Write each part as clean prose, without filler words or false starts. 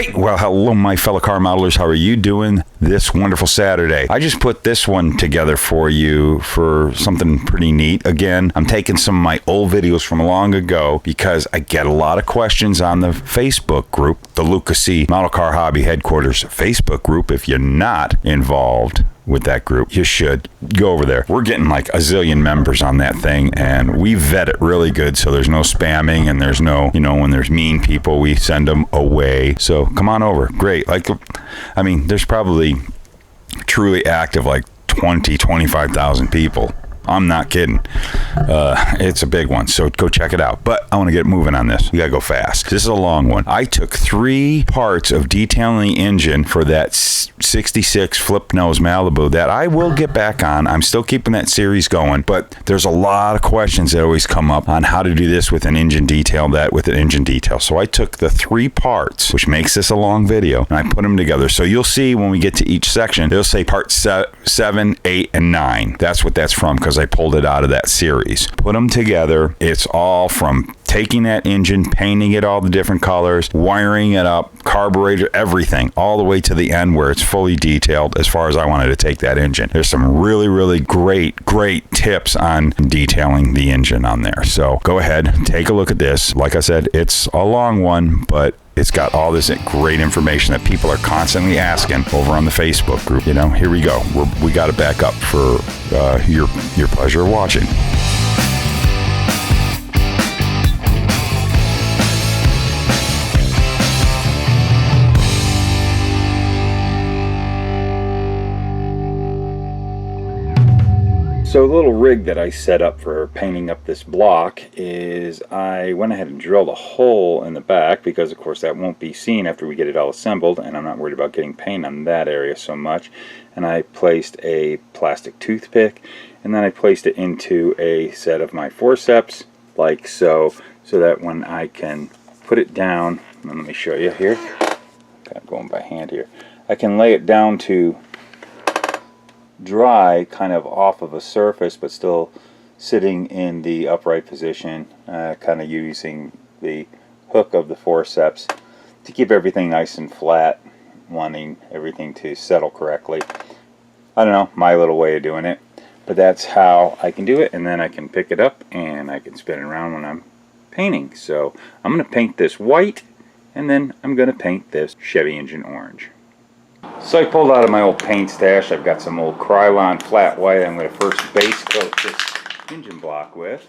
Hey, well, hello, my fellow car modelers. How are you doing this wonderful Saturday? I just put this one together for you for something pretty neat. Again, I'm taking some of my old videos from long ago because I get a lot of questions on the Facebook group, the Luka Model Car Hobby Headquarters Facebook group. If you're not involved with that group, you should go over there. We're getting like a zillion members on that thing, and we vet it really good, so there's no spamming and there's no, when there's mean people, we send them away. So come on over. Great. I mean, there's probably truly active like 25,000 people. I'm not kidding. It's a big one, so go check it out. But I want to get moving on this. We gotta go fast. This is a long one. I took 3 parts of detailing the engine for that 66 flip nose Malibu that I will get back on. I'm still keeping that series going, but there's a lot of questions that always come up on how to do this with an engine detail, that with an engine detail. So I took the 3 parts, which makes this a long video, and I put them together. So you'll see when we get to each section, they'll say part 7, 8, and 9. That's what that's from, because I pulled it out of that series. Put them together. It's all from taking that engine, painting it all the different colors, wiring it up, carburetor, everything, all the way to the end where it's fully detailed as far as I wanted to take that engine. There's some really, really great tips on detailing the engine on there. So go ahead, take a look at this. Like I said, it's a long one, but it's got all this great information that people are constantly asking over on the Facebook group. Here we go. We got it back up for your pleasure of watching. So the little rig that I set up for painting up this block is I went ahead and drilled a hole in the back because of course that won't be seen after we get it all assembled, and I'm not worried about getting paint on that area so much. And I placed a plastic toothpick, and then I placed it into a set of my forceps like so that when I can put it down, and let me show you here, kind of going by hand here, I can lay it down to dry kind of off of a surface but still sitting in the upright position, kind of using the hook of the forceps to keep everything nice and flat, wanting everything to settle correctly. I don't know, my little way of doing it, but that's how I can do it. And then I can pick it up and I can spin it around when I'm painting. So I'm going to paint this white, and then I'm going to paint this Chevy engine orange. So I pulled out of my old paint stash. I've got some old Krylon flat white I'm going to first base coat this engine block with,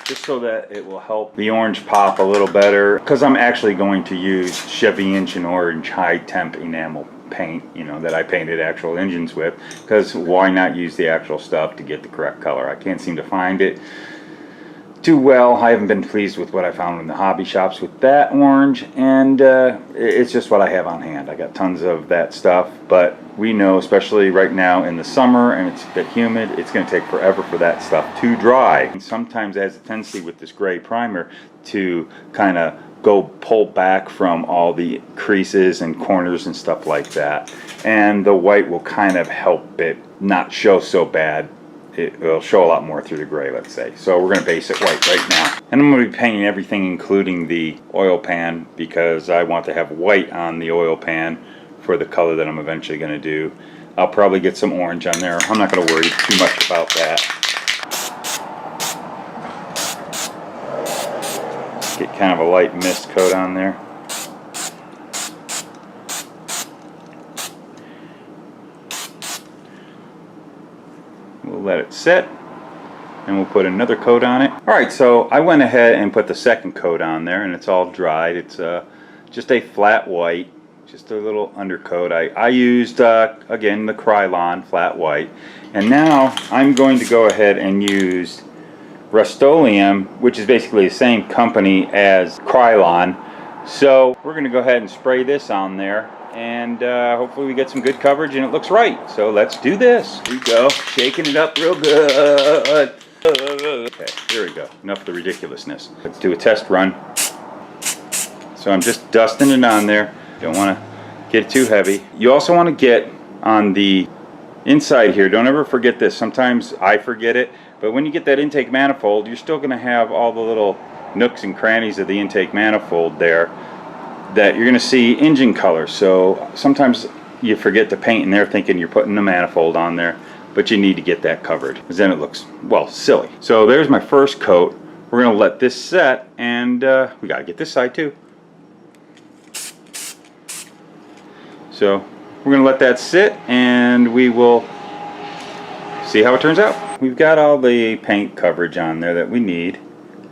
just so that it will help the orange pop a little better, because I'm actually going to use Chevy engine orange high temp enamel paint, that I painted actual engines with, because why not use the actual stuff to get the correct color? I can't seem to find it too well. I haven't been pleased with what I found in the hobby shops with that orange, and it's just what I have on hand. I got tons of that stuff, but we know, especially right now in the summer and it's a bit humid, it's going to take forever for that stuff to dry. And sometimes it has a tendency with this gray primer to kind of go pull back from all the creases and corners and stuff like that, and the white will kind of help it not show so bad. It will show a lot more through the gray, let's say. So we're going to base it white right now. And I'm going to be painting everything including the oil pan, because I want to have white on the oil pan for the color that I'm eventually going to do. I'll probably get some orange on there. I'm not going to worry too much about that. Get kind of a light mist coat on there. We'll let it set, and we'll put another coat on it. Alright, so I went ahead and put the second coat on there, and it's all dried. It's just a flat white, just a little undercoat. I used, again, the Krylon flat white. And now I'm going to go ahead and use Rust-Oleum, which is basically the same company as Krylon. So we're going to go ahead and spray this on there, and hopefully we get some good coverage and it looks right. So let's do this. Here we go, shaking it up real good. Okay, here we go. Enough of the ridiculousness. Let's do a test run. So I'm just dusting it on there. Don't want to get it too heavy. You also want to get on the inside here. Don't ever forget this. Sometimes I forget it, but when you get that intake manifold, you're still going to have all the little nooks and crannies of the intake manifold there that you're going to see engine color. So sometimes you forget to paint in there thinking you're putting the manifold on there, but you need to get that covered because then it looks, well, silly. So there's my first coat. We're going to let this set, and we got to get this side too. So we're going to let that sit, and we will see how it turns out. We've got all the paint coverage on there that we need.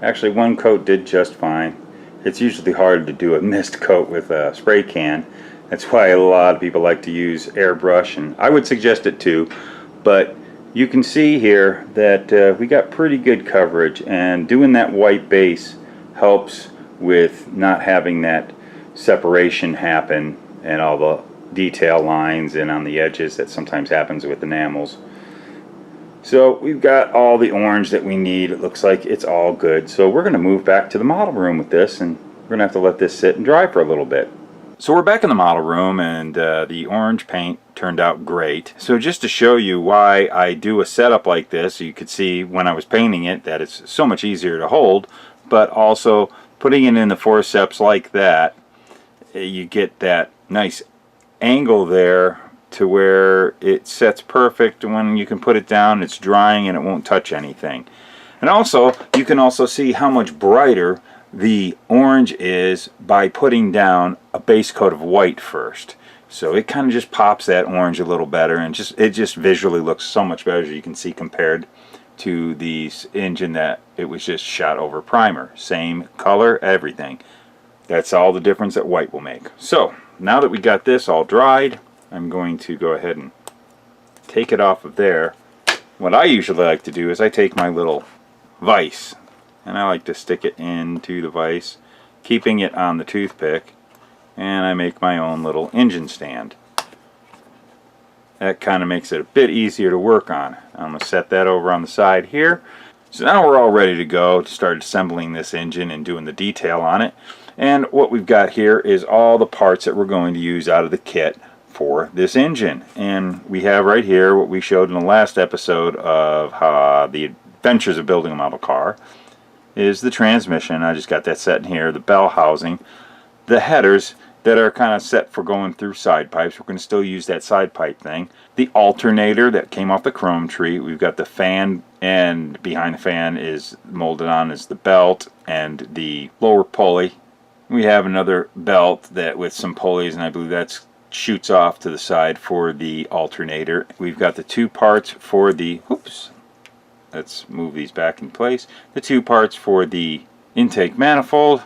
Actually, one coat did just fine. It's usually hard to do a mist coat with a spray can. That's why a lot of people like to use airbrush, and I would suggest it too. But you can see here that we got pretty good coverage, and doing that white base helps with not having that separation happen and all the detail lines and on the edges that sometimes happens with enamels. So we've got all the orange that we need. It looks like it's all good. So we're going to move back to the model room with this, and we're going to have to let this sit and dry for a little bit. So we're back in the model room, and the orange paint turned out great. So just to show you why I do a setup like this, you could see when I was painting it that it's so much easier to hold, but also putting it in the forceps like that, you get that nice angle there to where it sets perfect. When you can put it down, it's drying and it won't touch anything. And also, you can also see how much brighter the orange is by putting down a base coat of white first. So it kind of just pops that orange a little better, and it just visually looks so much better, as you can see, compared to the engine that it was just shot over primer. Same color, everything. That's all the difference that white will make. So now that we got this all dried, I'm going to go ahead and take it off of there. What I usually like to do is I take my little vise, and I like to stick it into the vise, keeping it on the toothpick, and I make my own little engine stand. That kind of makes it a bit easier to work on. I'm going to set that over on the side here. So now we're all ready to go to start assembling this engine and doing the detail on it. And what we've got here is all the parts that we're going to use out of the kit for this engine. And we have right here what we showed in the last episode of how the adventures of building a model car is the transmission. I just got that set in here, the bell housing, the headers that are kind of set for going through side pipes. We're going to still use that side pipe thing. The alternator that came off the chrome tree. We've got the fan, and behind the fan is molded on is the belt and the lower pulley. We have another belt that with some pulleys, and I believe that shoots off to the side for the alternator. We've got the two parts for the, let's move these back in place. The two parts for the intake manifold,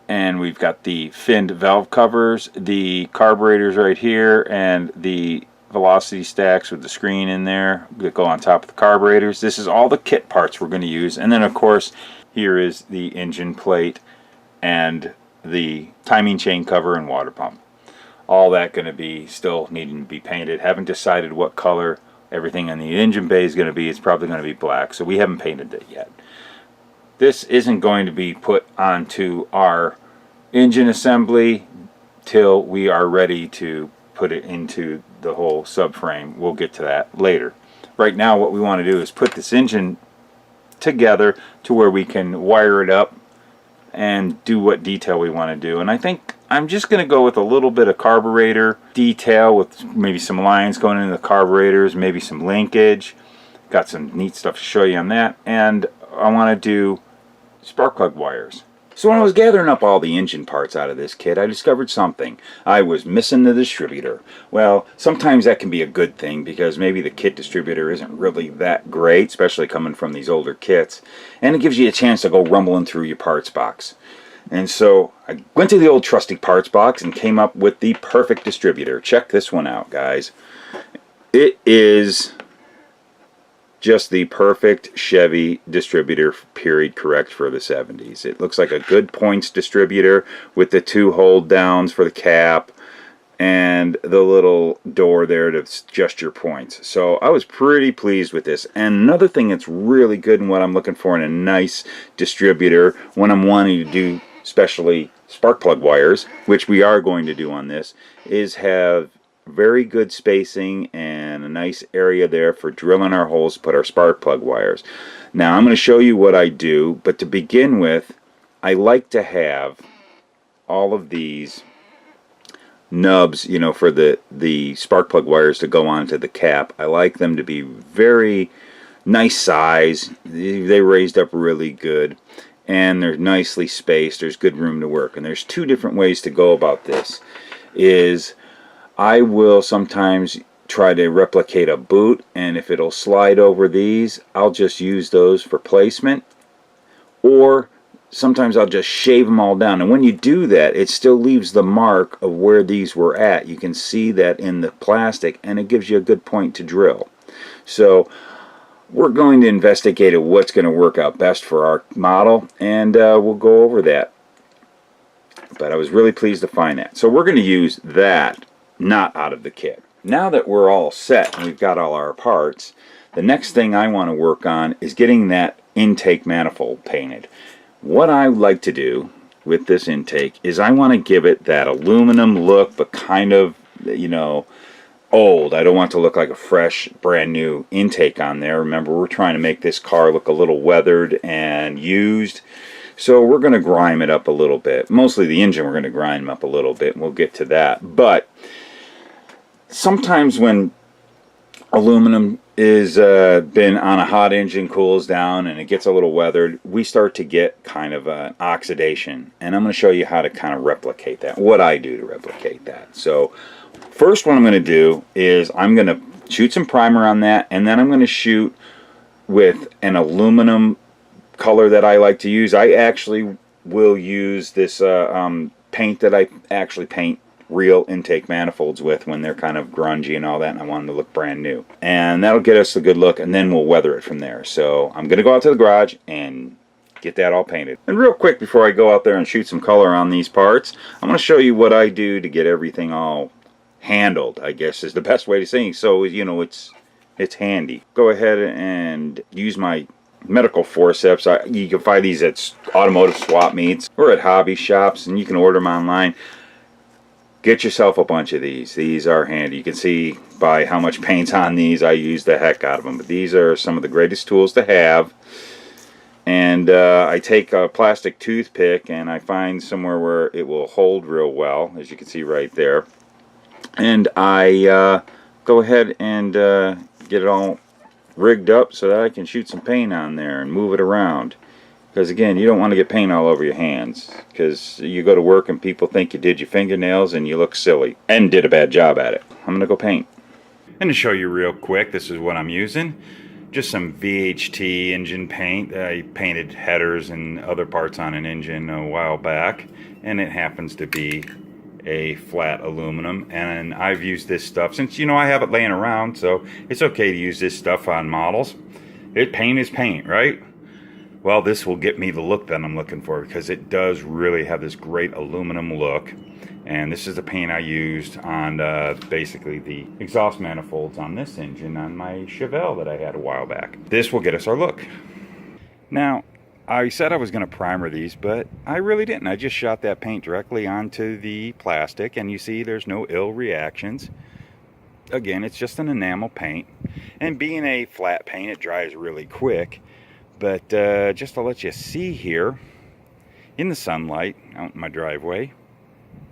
and we've got the finned valve covers, the carburetors right here, and the velocity stacks with the screen in there that go on top of the carburetors. This is all the kit parts we're going to use. And then of course here is the engine plate and the timing chain cover and water pump. All that going to be still needing to be painted. Haven't decided what color everything in the engine bay is going to be. It's probably going to be black, so we haven't painted it yet. This isn't going to be put onto our engine assembly till we are ready to put it into the whole subframe. We'll get to that later. Right now what we want to do is put this engine together to where we can wire it up and do what detail we want to do. And I think I'm just going to go with a little bit of carburetor detail with maybe some lines going into the carburetors, maybe some linkage. Got some neat stuff to show you on that. And I want to do spark plug wires. So when I was gathering up all the engine parts out of this kit, I discovered something. I was missing the distributor. Well, sometimes that can be a good thing because maybe the kit distributor isn't really that great, especially coming from these older kits. And it gives you a chance to go rumbling through your parts box. And so I went to the old trusty parts box and came up with the perfect distributor. Check this one out, guys. It is just the perfect Chevy distributor, period, correct, for the 70s. It looks like a good points distributor with the two hold downs for the cap and the little door there to adjust your points. So I was pretty pleased with this. And another thing that's really good and what I'm looking for in a nice distributor when I'm wanting to do especially spark plug wires, which we are going to do on this, is have very good spacing and a nice area there for drilling our holes to put our spark plug wires. Now I'm going to show you what I do, but to begin with, I like to have all of these nubs, you know, for the spark plug wires to go onto the cap. I like them to be very nice size. They raised up really good, and they're nicely spaced. There's good room to work. And there's two different ways to go about this. Is I will sometimes try to replicate a boot, and if it'll slide over these, I'll just use those for placement, or sometimes I'll just shave them all down. And when you do that, it still leaves the mark of where these were at. You can see that in the plastic, and it gives you a good point to drill. So we're going to investigate what's going to work out best for our model, and we'll go over that. But I was really pleased to find that. So we're going to use that, not out of the kit. Now that we're all set and we've got all our parts, the next thing I want to work on is getting that intake manifold painted. What I like to do with this intake is I want to give it that aluminum look, but kind of, you know, old. I don't want it to look like a fresh, brand new intake on there. Remember, we're trying to make this car look a little weathered and used. So we're going to grime it up a little bit. Mostly the engine we're going to grime up a little bit, and we'll get to that. But sometimes when aluminum is been on a hot engine, cools down, and it gets a little weathered, we start to get kind of an oxidation. And I'm going to show you how to kind of replicate that, what I do to replicate that. So first what I'm going to do is I'm going to shoot some primer on that, and then I'm going to shoot with an aluminum color that I like to use. I actually will use this paint that I actually paint real intake manifolds with when they're kind of grungy and all that, and I want them to look brand new. And that'll get us a good look, and then we'll weather it from there. So I'm going to go out to the garage and get that all painted. And real quick, before I go out there and shoot some color on these parts, I'm going to show you what I do to get everything all handled, I guess is the best way to say it. So, you know, it's handy. Go ahead and use my medical forceps. You can find these at automotive swap meets or at hobby shops, and you can order them online. Get yourself a bunch of these. These are handy. You can see by how much paint's on these, I use the heck out of them. But these are some of the greatest tools to have. And I take a plastic toothpick and I find somewhere where it will hold real well, as you can see right there. And I go ahead and get it all rigged up so that I can shoot some paint on there and move it around. Because again, you don't want to get paint all over your hands, because you go to work and people think you did your fingernails and you look silly and did a bad job at it. I'm going to go paint. And to show you real quick, this is what I'm using. Just some VHT engine paint. I painted headers and other parts on an engine a while back, and it happens to be a flat aluminum, and I've used this stuff since, you know, I have it laying around, so it's okay to use this stuff on models. Paint is paint, right? Well, this will get me the look that I'm looking for, because it does really have this great aluminum look. And this is the paint I used on basically the exhaust manifolds on this engine on my Chevelle that I had a while back. This will get us our look. Now, I said I was going to primer these, but I really didn't. I just shot that paint directly onto the plastic, and you see there's no ill reactions. Again, it's just an enamel paint. And being a flat paint, it dries really quick. But just to let you see here, in the sunlight out in my driveway,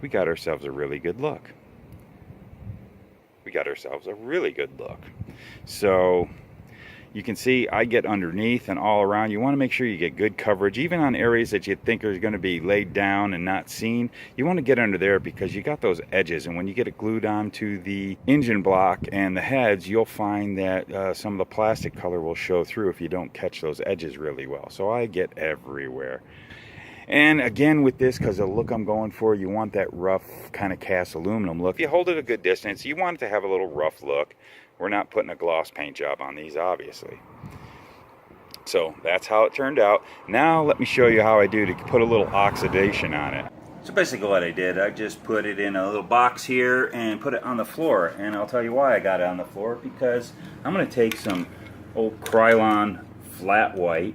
we got ourselves a really good look. So you can see I get underneath and all around. You want to make sure you get good coverage, even on areas that you think are going to be laid down and not seen. You want to get under there because you got those edges, and when you get it glued onto the engine block and the heads, you'll find that some of the plastic color will show through if you don't catch those edges really well. So I get everywhere. And again, with this, because the look I'm going for, you want that rough kind of cast aluminum look. If you hold it a good distance, you want it to have a little rough look. We're not putting a gloss paint job on these, obviously. So that's how it turned out. Now let me show you how I do to put a little oxidation on it. So basically what I did, I just put it in a little box here and put it on the floor. And I'll tell you why I got it on the floor, because I'm going to take some old Krylon flat white,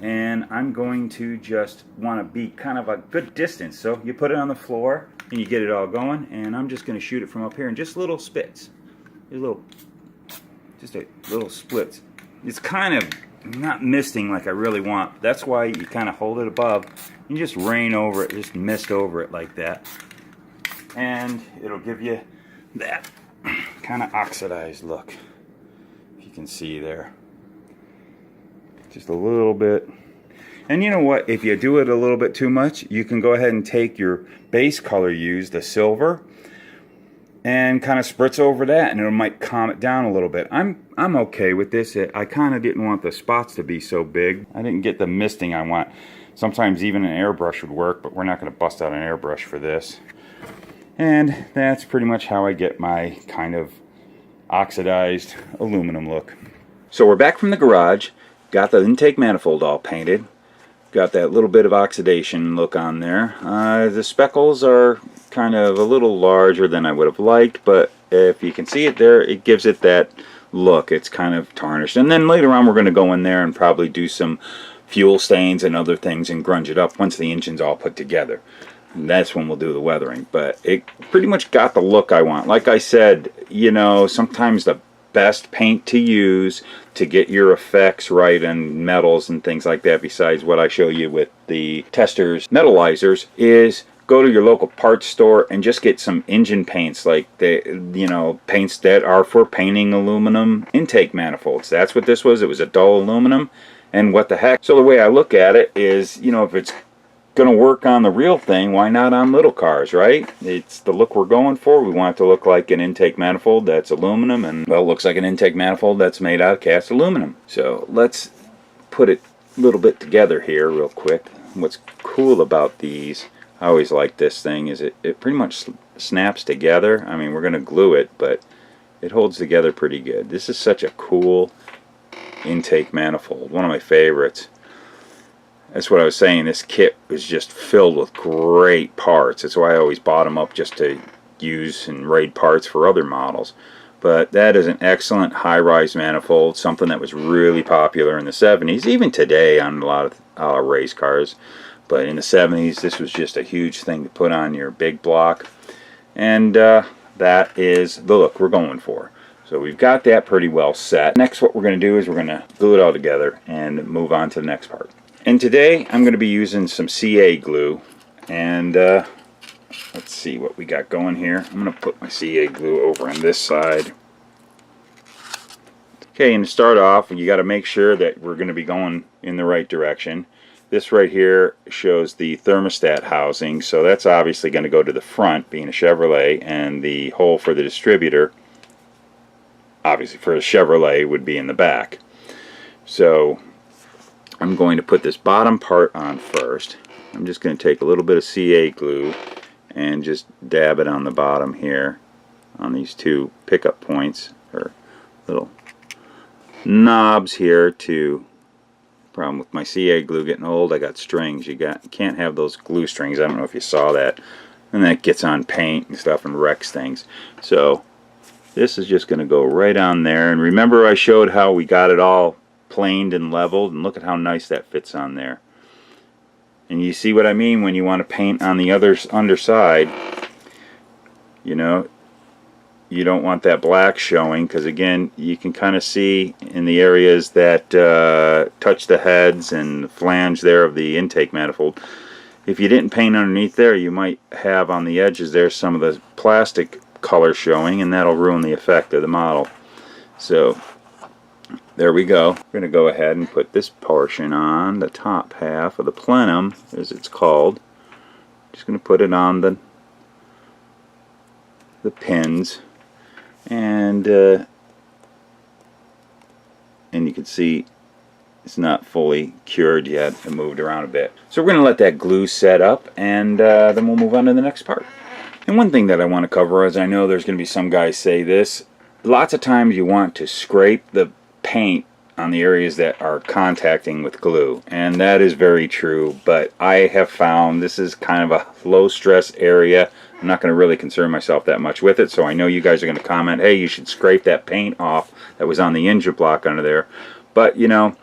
and I'm going to just want to be kind of a good distance. So you put it on the floor and you get it all going, and I'm just going to shoot it from up here in just little spits. Just a little splits. It's kind of not misting like I really want. That's why you kind of hold it above. You just rain over it, just mist over it like that. And it'll give you that kind of oxidized look. If you can see there. Just a little bit. And you know what? If you do it a little bit too much, you can go ahead and take your base color you use, the silver, and kind of spritz over that, and it might calm it down a little bit. I'm okay with this. I kind of didn't want the spots to be so big. I didn't get the misting I want. Sometimes even an airbrush would work, but we're not going to bust out an airbrush for this. And that's pretty much how I get my kind of oxidized aluminum look. So we're back from the garage. Got the intake manifold all painted. Got that little bit of oxidation look on there. The speckles are kind of a little larger than I would have liked, but if you can see it there, it gives it that look. It's kind of tarnished. And then later on we're going to go in there and probably do some fuel stains and other things and grunge it up once the engine's all put together. And that's when we'll do the weathering. But it pretty much got the look I want. Like I said, you know, sometimes the best paint to use to get your effects right and metals and things like that, besides what I show you with the testers metallizers, is go to your local parts store and just get some engine paints, like the, you know, paints that are for painting aluminum intake manifolds. That's what this was. It was a dull aluminum, and what the heck. So the way I look at it is, you know, if it's going to work on the real thing, why not on little cars, right? It's the look we're going for. We want it to look like an intake manifold that's aluminum, and well, it looks like an intake manifold that's made out of cast aluminum. So let's put it a little bit together here real quick. What's cool about these, I always like this thing, is it pretty much snaps together. I mean, we're going to glue it, but it holds together pretty good. This is such a cool intake manifold, one of my favorites. That's what I was saying. This kit was just filled with great parts. That's why I always bought them up, just to use and raid parts for other models. But that is an excellent high-rise manifold, something that was really popular in the 70s, even today on a lot of race cars. But in the 70s, this was just a huge thing to put on your big block. And that is the look we're going for. So we've got that pretty well set. Next, what we're going to do is we're going to glue it all together and move on to the next part. And today I'm going to be using some CA glue, and let's see what we got going here. I'm going to put my CA glue over on this side. Okay, and to start off, you got to make sure that we're going to be going in the right direction. This right here shows the thermostat housing, so that's obviously going to go to the front, being a Chevrolet, and the hole for the distributor, obviously for a Chevrolet, would be in the back. So I'm going to put this bottom part on first. I'm just going to take a little bit of CA glue and just dab it on the bottom here on these two pickup points, or little knobs here. To problem with my CA glue getting old, I got strings. You can't have those glue strings. I don't know if you saw that, and that gets on paint and stuff and wrecks things. So this is just going to go right on there. And remember, I showed how we got it all planed and leveled, and look at how nice that fits on there. And you see what I mean when you want to paint on the underside. You know, you don't want that black showing, because again, you can kind of see in the areas that touch the heads and the flange there of the intake manifold. If you didn't paint underneath there, you might have on the edges there some of the plastic color showing, and that'll ruin the effect of the model. So there we go. We're going to go ahead and put this portion on, the top half of the plenum, as it's called. Just going to put it on the pins, and you can see it's not fully cured yet. It moved around a bit. So we're going to let that glue set up, and then we'll move on to the next part. And one thing that I want to cover, as I know there's going to be some guys say this, lots of times you want to scrape the paint on the areas that are contacting with glue, and that is very true, but I have found this is kind of a low stress area. I'm not going to really concern myself that much with it, so I know you guys are going to comment, hey, you should scrape that paint off that was on the engine block under there. But you know,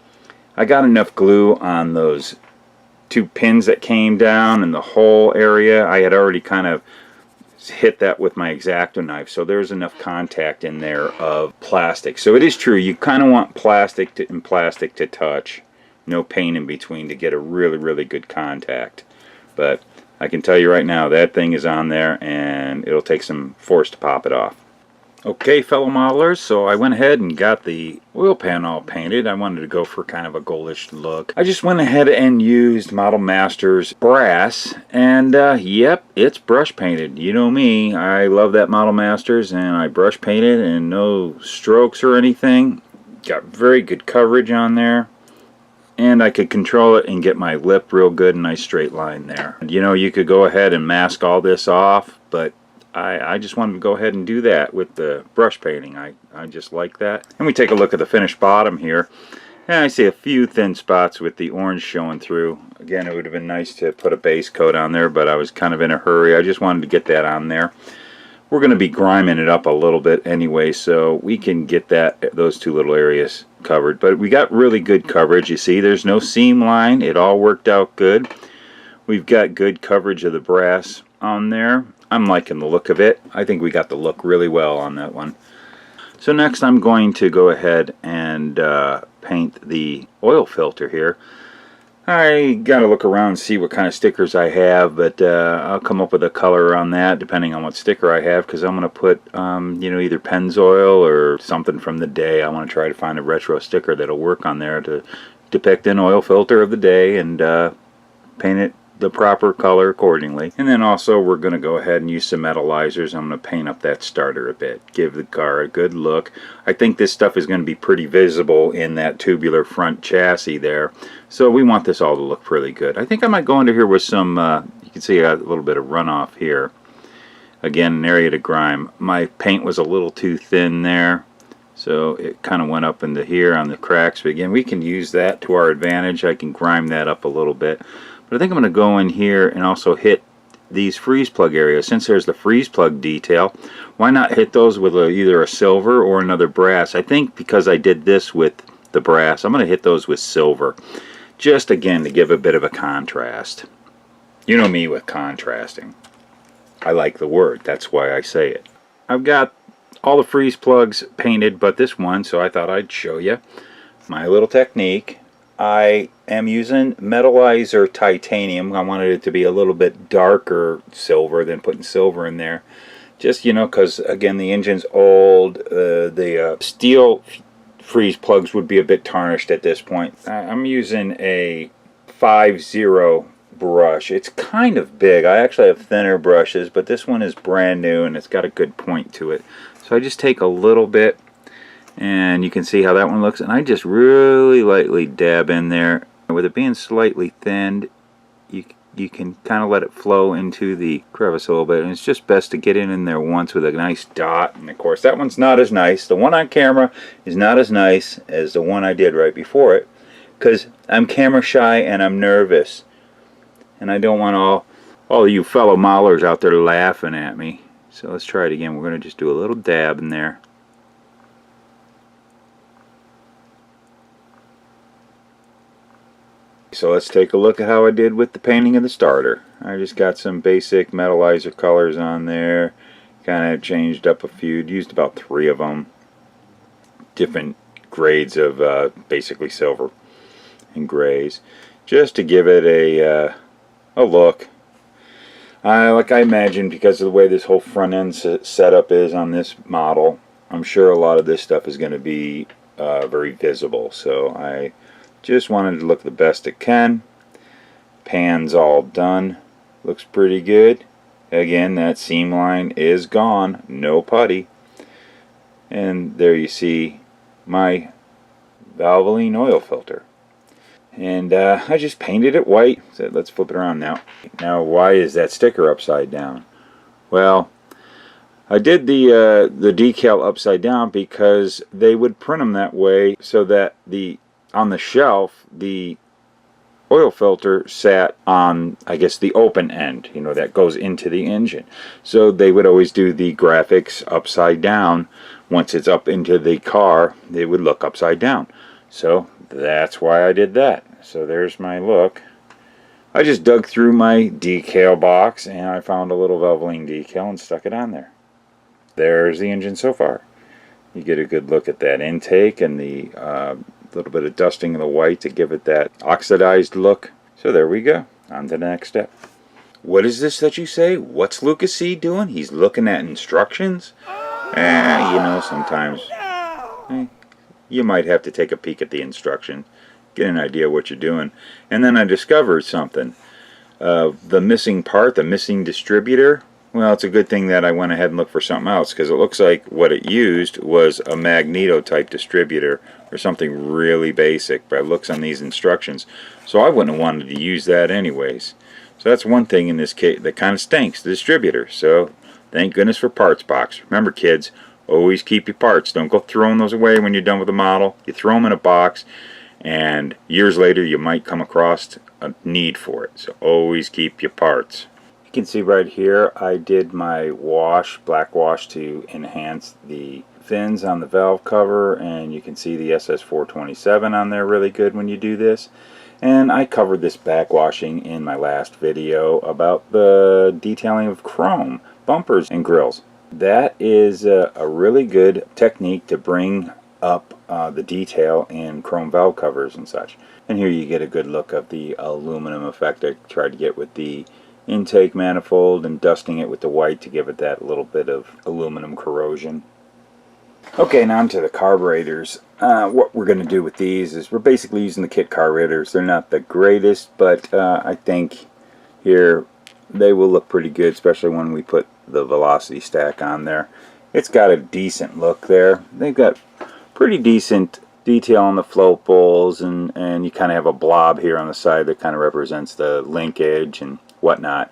I got enough glue on those two pins that came down and the whole area. I had already kind of hit that with my X-Acto knife, so there's enough contact in there of plastic. So it is true, you kind of want plastic to touch, no paint in between, to get a really good contact. But I can tell you right now, that thing is on there, and it'll take some force to pop it off. Okay, fellow modelers, so I went ahead and got the oil pan all painted. I wanted to go for kind of a goldish look. I just went ahead and used Model Masters brass, and yep, it's brush painted. You know me, I love that Model Masters, and I brush painted, and no strokes or anything. Got very good coverage on there, and I could control it and get my lip real good, nice straight line there. You know, you could go ahead and mask all this off, but I just wanted to go ahead and do that with the brush painting. I just like that. And we take a look at the finished bottom here. And I see a few thin spots with the orange showing through. Again, it would have been nice to put a base coat on there, but I was kind of in a hurry. I just wanted to get that on there. We're going to be griming it up a little bit anyway, so we can get those two little areas covered. But we got really good coverage. You see, there's no seam line. It all worked out good. We've got good coverage of the brass on there. I'm liking the look of it. I think we got the look really well on that one. So next I'm going to go ahead and paint the oil filter here. I gotta look around and see what kind of stickers I have, but I'll come up with a color on that depending on what sticker I have, because I'm going to put you know, either Pennzoil or something from the day. I want to try to find a retro sticker that'll work on there to depict an oil filter of the day, and paint it the proper color accordingly. And then also we're going to go ahead and use some metallizers. I'm going to paint up that starter a bit, give the car a good look. I think this stuff is going to be pretty visible in that tubular front chassis there, so we want this all to look really good. I think I might go into here with some you can see a little bit of runoff here. Again, an area to grime. My paint was a little too thin there, so it kind of went up into here on the cracks, but again, we can use that to our advantage. I can grime that up a little bit. But I think I'm going to go in here and also hit these freeze plug areas. Since there's the freeze plug detail, why not hit those with either a silver or another brass? I think because I did this with the brass, I'm going to hit those with silver. Just again to give a bit of a contrast. You know me with contrasting. I like the word, that's why I say it. I've got all the freeze plugs painted but this one, so I thought I'd show you my little technique. I am using metallizer titanium. I wanted it to be a little bit darker silver than putting silver in there. Just, you know, because again, the engine's old. The steel freeze plugs would be a bit tarnished at this point. I'm using a 5-0 brush. It's kind of big. I actually have thinner brushes, but this one is brand new and it's got a good point to it. So I just take a little bit, and you can see how that one looks, and I just really lightly dab in there. With it being slightly thinned, you can kind of let it flow into the crevice a little bit, and it's just best to get in there once with a nice dot. And of course that one's not as nice. The one on camera is not as nice as the one I did right before it, because I'm camera shy and I'm nervous, and I don't want all you fellow modelers out there laughing at me. So let's try it again. We're going to just do a little dab in there. So let's take a look at how I did with the painting of the starter. I just got some basic metallizer colors on there, kind of changed up a few, used about 3 of them, different grades of basically silver and grays, just to give it a look. Like I imagine, because of the way this whole front end setup is on this model, I'm sure a lot of this stuff is going to be very visible, so I just wanted to look the best it can. Pan's all done. Looks pretty good. Again, that seam line is gone. No putty. And there you see my Valvoline oil filter. And I just painted it white. So let's flip it around now. Now, why is that sticker upside down? Well, I did the decal upside down because they would print them that way so that on the shelf, the oil filter sat on, I guess, the open end, you know, that goes into the engine. So they would always do the graphics upside down. Once it's up into the car, they would look upside down. So that's why I did that. So there's my look I just dug through my decal box and I found a little Valvoline decal and stuck it on there. There's the engine so far. You get a good look at that intake and the little bit of dusting of the white to give it that oxidized look. So there we go. On to the next step. What is this that you say? What's Luka C doing? He's looking at instructions? You know, sometimes you might have to take a peek at the instruction, get an idea what you're doing. And then I discovered something. The missing part, the missing distributor. Well, it's a good thing that I went ahead and looked for something else, because it looks like what it used was a magneto type distributor or something really basic, but it looks on these instructions. So I wouldn't have wanted to use that anyways. So that's one thing in this kit that kind of stinks, the distributor. So thank goodness for parts box. Remember kids, always keep your parts. Don't go throwing those away when you're done with the model. You throw them in a box, and years later you might come across a need for it. So always keep your parts. You can see right here I did my wash, black wash, to enhance the fins on the valve cover, and you can see the SS427 on there really good when you do this. And I covered this backwashing in my last video about the detailing of chrome bumpers and grills. That is a really good technique to bring up the detail in chrome valve covers and such. And here you get a good look of the aluminum effect I tried to get with the intake manifold and dusting it with the white to give it that little bit of aluminum corrosion. Okay, now on to the carburetors. What we're going to do with these is we're basically using the kit carburetors. They're not the greatest, but I think here they will look pretty good, especially when we put the velocity stack on there. It's got a decent look there. They've got pretty decent detail on the float bowls, and you kind of have a blob here on the side that kind of represents the linkage and whatnot.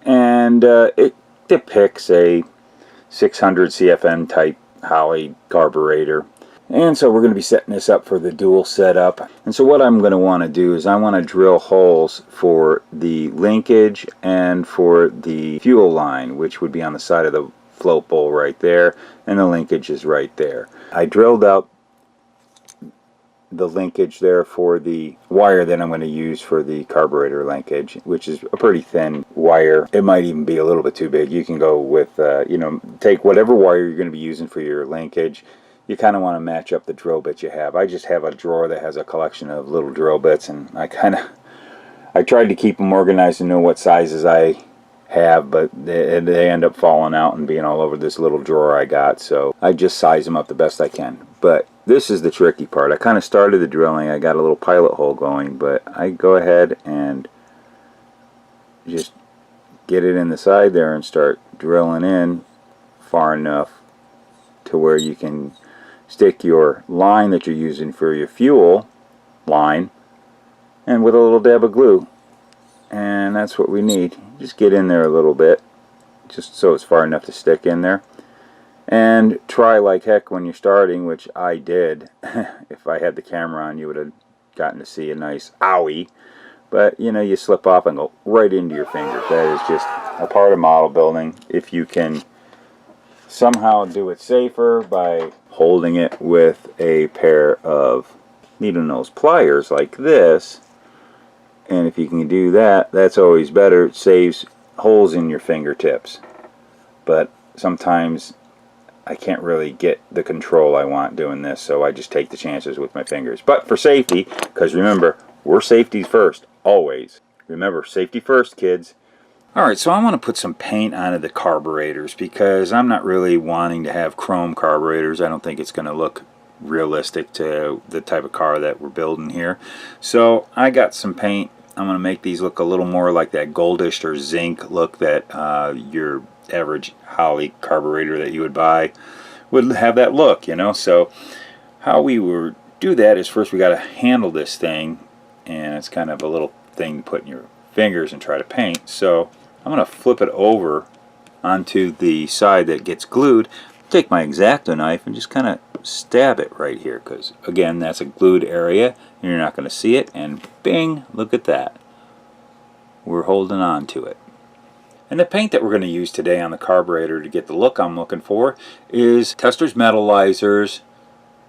And it depicts a 600 CFM type Holley carburetor. And so we're going to be setting this up for the dual setup. And so what I'm going to want to do is I want to drill holes for the linkage and for the fuel line, which would be on the side of the float bowl right there, and the linkage is right there. I drilled out the linkage there for the wire that I'm going to use for the carburetor linkage, which is a pretty thin wire. It might even be a little bit too big. You can go with, you know, take whatever wire you're going to be using for your linkage. You kind of want to match up the drill bits you have. I just have a drawer that has a collection of little drill bits, and I tried to keep them organized and know what sizes I have, but they end up falling out and being all over this little drawer I got, so I just size them up the best I can. But this is the tricky part. I kind of started the drilling. I got a little pilot hole going, but I go ahead and just get it in the side there and start drilling in far enough to where you can stick your line that you're using for your fuel line, and with a little dab of glue. And that's what we need. Just get in there a little bit, just so it's far enough to stick in there. And try like heck when you're starting, which I did. If I had the camera on, you would have gotten to see a nice owie. But, you know, you slip off and go right into your fingers. That is just a part of model building. If you can somehow do it safer by holding it with a pair of needle nose pliers like this, and if you can do that, that's always better. It saves holes in your fingertips. But sometimes I can't really get the control I want doing this, so I just take the chances with my fingers. But for safety, because remember, we're safety first, always. Remember, safety first, kids. Alright, so I want to put some paint onto the carburetors because I'm not really wanting to have chrome carburetors. I don't think it's going to look realistic to the type of car that we're building here. So I got some paint. I'm going to make these look a little more like that goldish or zinc look that your average Holley carburetor that you would buy would have that look, you know. So how we would do that is first we got to handle this thing, and it's kind of a little thing to put in your fingers and try to paint. So I'm going to flip it over onto the side that gets glued, take my X-Acto knife and just kind of stab it right here, because again, that's a glued area and you're not going to see it, and bing, look at that, we're holding on to it. And the paint that we're going to use today on the carburetor to get the look I'm looking for is Testor's Metallizer's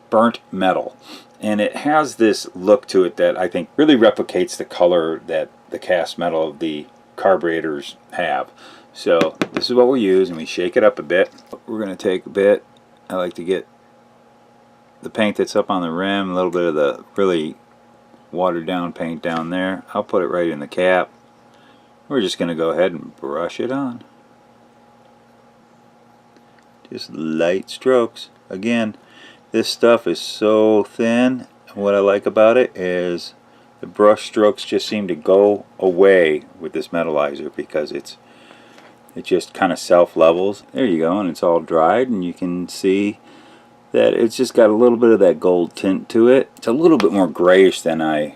Burnt Metal. And it has this look to it that I think really replicates the color that the cast metal of the carburetors have. So this is what we use, and we shake it up a bit. We're going to take a bit. I like to get the paint that's up on the rim, a little bit of the really watered down paint down there. I'll put it right in the cap. We're just going to go ahead and brush it on. Just light strokes. Again, this stuff is so thin. What I like about it is the brush strokes just seem to go away with this metallizer because it just kind of self-levels. There you go, and it's all dried, and you can see that it's just got a little bit of that gold tint to it. It's a little bit more grayish than I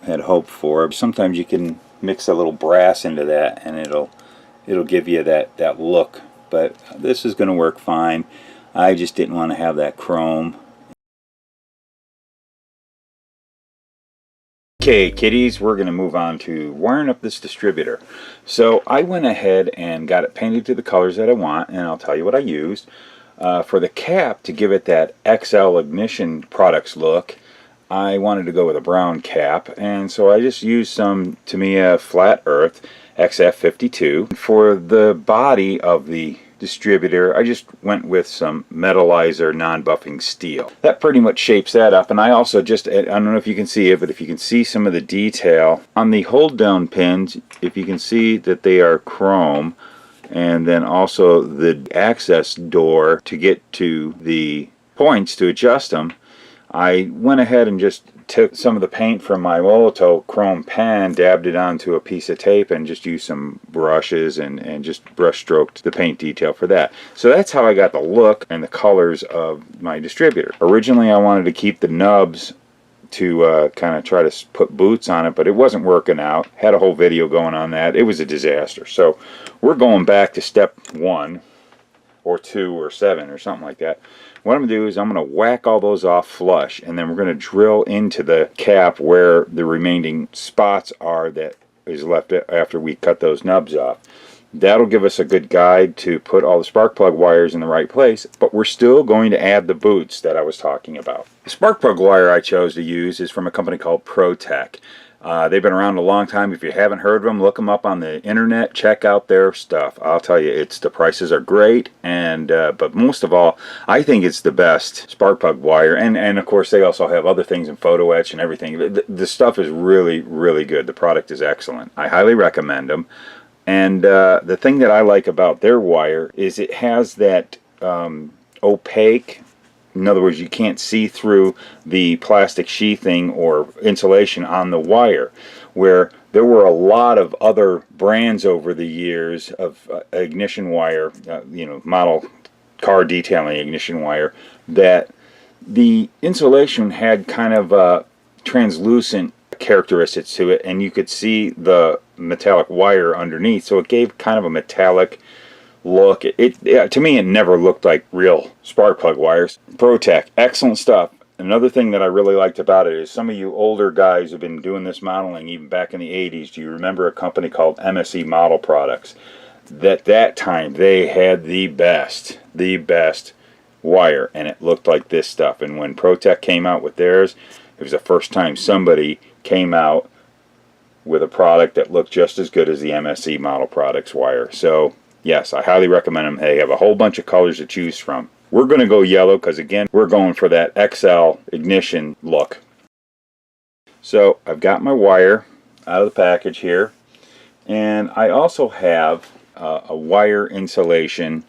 had hoped for. Sometimes you can mix a little brass into that and it'll give you that look, but this is going to work fine. I just didn't want to have that chrome. Okay, kiddies, we're going to move on to wiring up this distributor. So I went ahead and got it painted to the colors that I want, and I'll tell you what I used. For the cap, to give it that XL Ignition Products look, I wanted to go with a brown cap, and so I just used some Tamiya Flat Earth XF52. For the body of the distributor, I just went with some metallizer non-buffing steel. That pretty much shapes that up, and I also just, I don't know if you can see it, but if you can see some of the detail on the hold down pins, if you can see that they are chrome, and then also the access door to get to the points to adjust them. I went ahead and just took some of the paint from my Molotov chrome pan, dabbed it onto a piece of tape, and just used some brushes and just brush stroked the paint detail for that. So that's how I got the look and the colors of my distributor. Originally I wanted to keep the nubs to kind of try to put boots on it, but it wasn't working out. Had a whole video going on that. It was a disaster. So we're going back to step 1 or 2 or 7 or something like that. What I'm going to do is I'm going to whack all those off flush, and then we're going to drill into the cap where the remaining spots are that is left after we cut those nubs off. That'll give us a good guide to put all the spark plug wires in the right place, but we're still going to add the boots that I was talking about. The spark plug wire I chose to use is from a company called ProTech. They've been around a long time. If you haven't heard of them, look them up on the internet. Check out their stuff. I'll tell you, the prices are great, and but most of all, I think it's the best spark plug wire. And of course, they also have other things in photo etch and everything. The stuff is really, really good. The product is excellent. I highly recommend them. And the thing that I like about their wire is it has that opaque. In other words, you can't see through the plastic sheathing or insulation on the wire, where there were a lot of other brands over the years of ignition wire, model car detailing ignition wire, that the insulation had kind of a translucent characteristics to it, and you could see the metallic wire underneath, so it gave kind of a metallic look. To me, it never looked like real spark plug wires. ProTech, excellent stuff. Another thing that I really liked about it is some of you older guys have been doing this modeling even back in the 80s. Do you remember a company called MSE Model Products? That time they had the best wire, and it looked like this stuff. And when ProTech came out with theirs, it was the first time somebody came out with a product that looked just as good as the MSE Model Products wire. So yes, I highly recommend them. They have a whole bunch of colors to choose from. We're going to go yellow because, again, we're going for that XL ignition look. So I've got my wire out of the package here, and I also have a wire insulation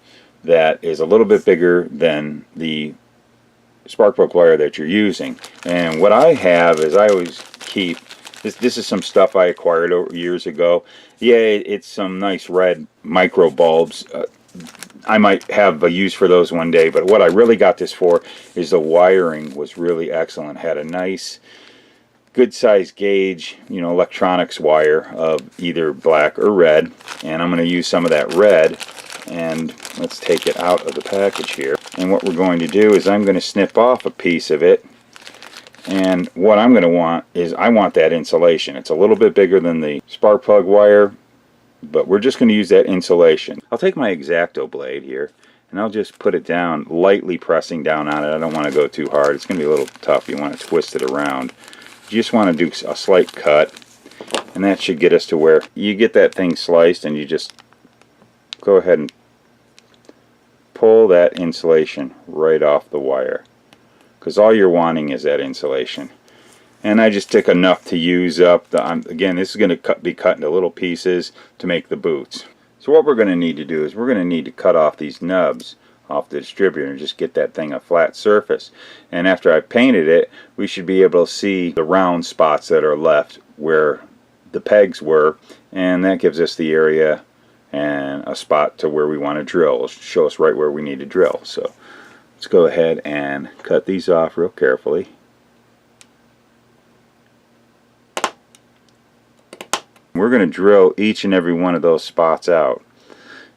that is a little bit bigger than the spark plug wire that you're using. And what I have is I always keep this is some stuff I acquired years ago. Yeah, it's some nice red micro bulbs. I might have a use for those one day, but what I really got this for is the wiring was really excellent. Had a nice good size gauge, electronics wire of either black or red, and I'm going to use some of that red. And let's take it out of the package here, and what we're going to do is I'm going to snip off a piece of it. And what I'm going to want is I want that insulation. It's a little bit bigger than the spark plug wire, but we're just going to use that insulation. I'll take my X-Acto blade here, and I'll just put it down, lightly pressing down on it. I don't want to go too hard. It's going to be a little tough. You want to twist it around. You just want to do a slight cut, and And that should get us to where you get that thing sliced and you just go ahead and pull that insulation right off the wire, because all you're wanting is that insulation. And I just took enough to use up the, again, this is going to be cut into little pieces to make the boots. So what we're going to need to do is we're going to need to cut off these nubs off the distributor and just get that thing a flat surface. And after I painted it, we should be able to see the round spots that are left where the pegs were, and that gives us the area and a spot to where we want to drill. It'll show us right where we need to drill. So let's go ahead and cut these off real carefully. We're going to drill each and every one of those spots out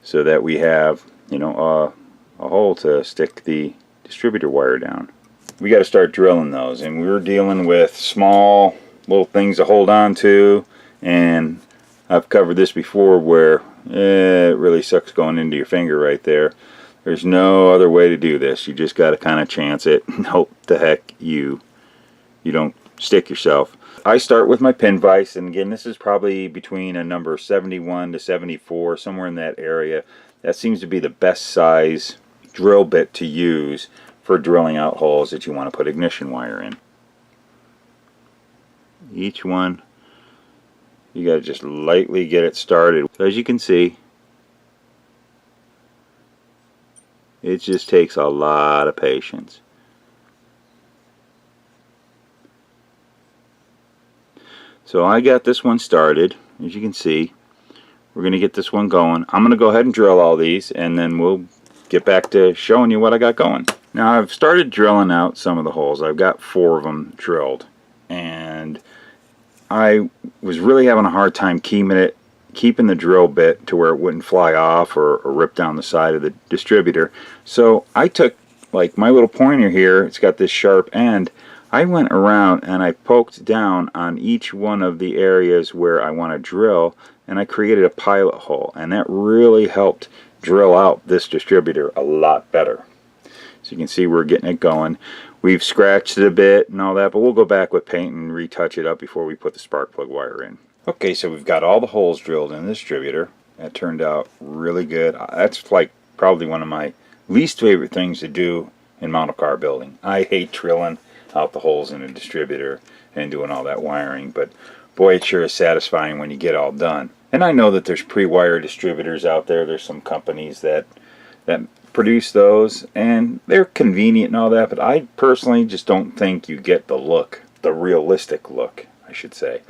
so that we have, you know, a hole to stick the distributor wire down. We got to start drilling those, and we're dealing with small little things to hold on to, and I've covered this before where it really sucks going into your finger right there. There's no other way to do this. You just got to kind of chance it and hope the heck you don't stick yourself. I start with my pin vise, and again, this is probably between a number 71 to 74, somewhere in that area. That seems to be the best size drill bit to use for drilling out holes that you want to put ignition wire in. Each one, you got to just lightly get it started. So as you can see, it just takes a lot of patience. So I got this one started. As you can see, we're going to get this one going. I'm going to go ahead and drill all these, and then we'll get back to showing you what I got going. Now I've started drilling out some of the holes. I've got 4 of them drilled, and I was really having a hard time keeping the drill bit to where it wouldn't fly off or rip down the side of the distributor. So I took, like, my little pointer here, it's got this sharp end. I went around and I poked down on each one of the areas where I want to drill, and I created a pilot hole, and that really helped drill out this distributor a lot better. So you can see we're getting it going. We've scratched it a bit and all that, but we'll go back with paint and retouch it up before we put the spark plug wire in. Okay, so we've got all the holes drilled in the distributor. That turned out really good. That's like probably one of my least favorite things to do in model car building. I hate drilling out the holes in a distributor and doing all that wiring, but boy, it sure is satisfying when you get all done. And I know that there's pre-wire distributors out there. There's some companies that produce those, and they're convenient and all that, but I personally just don't think you get the look, the realistic look, I should say.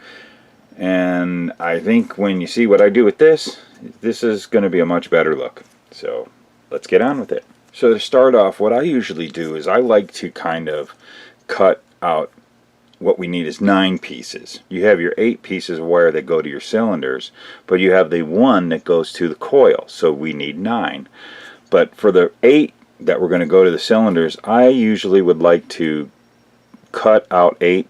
And I think when you see what I do with this is going to be a much better look. So let's get on with it. So to start off, what I usually do is I like to kind of cut out what we need is 9 pieces. You have your 8 pieces of wire that go to your cylinders, but you have the 1 that goes to the coil, so we need 9. But for the 8 that we're going to go to the cylinders, I usually would like to cut out 8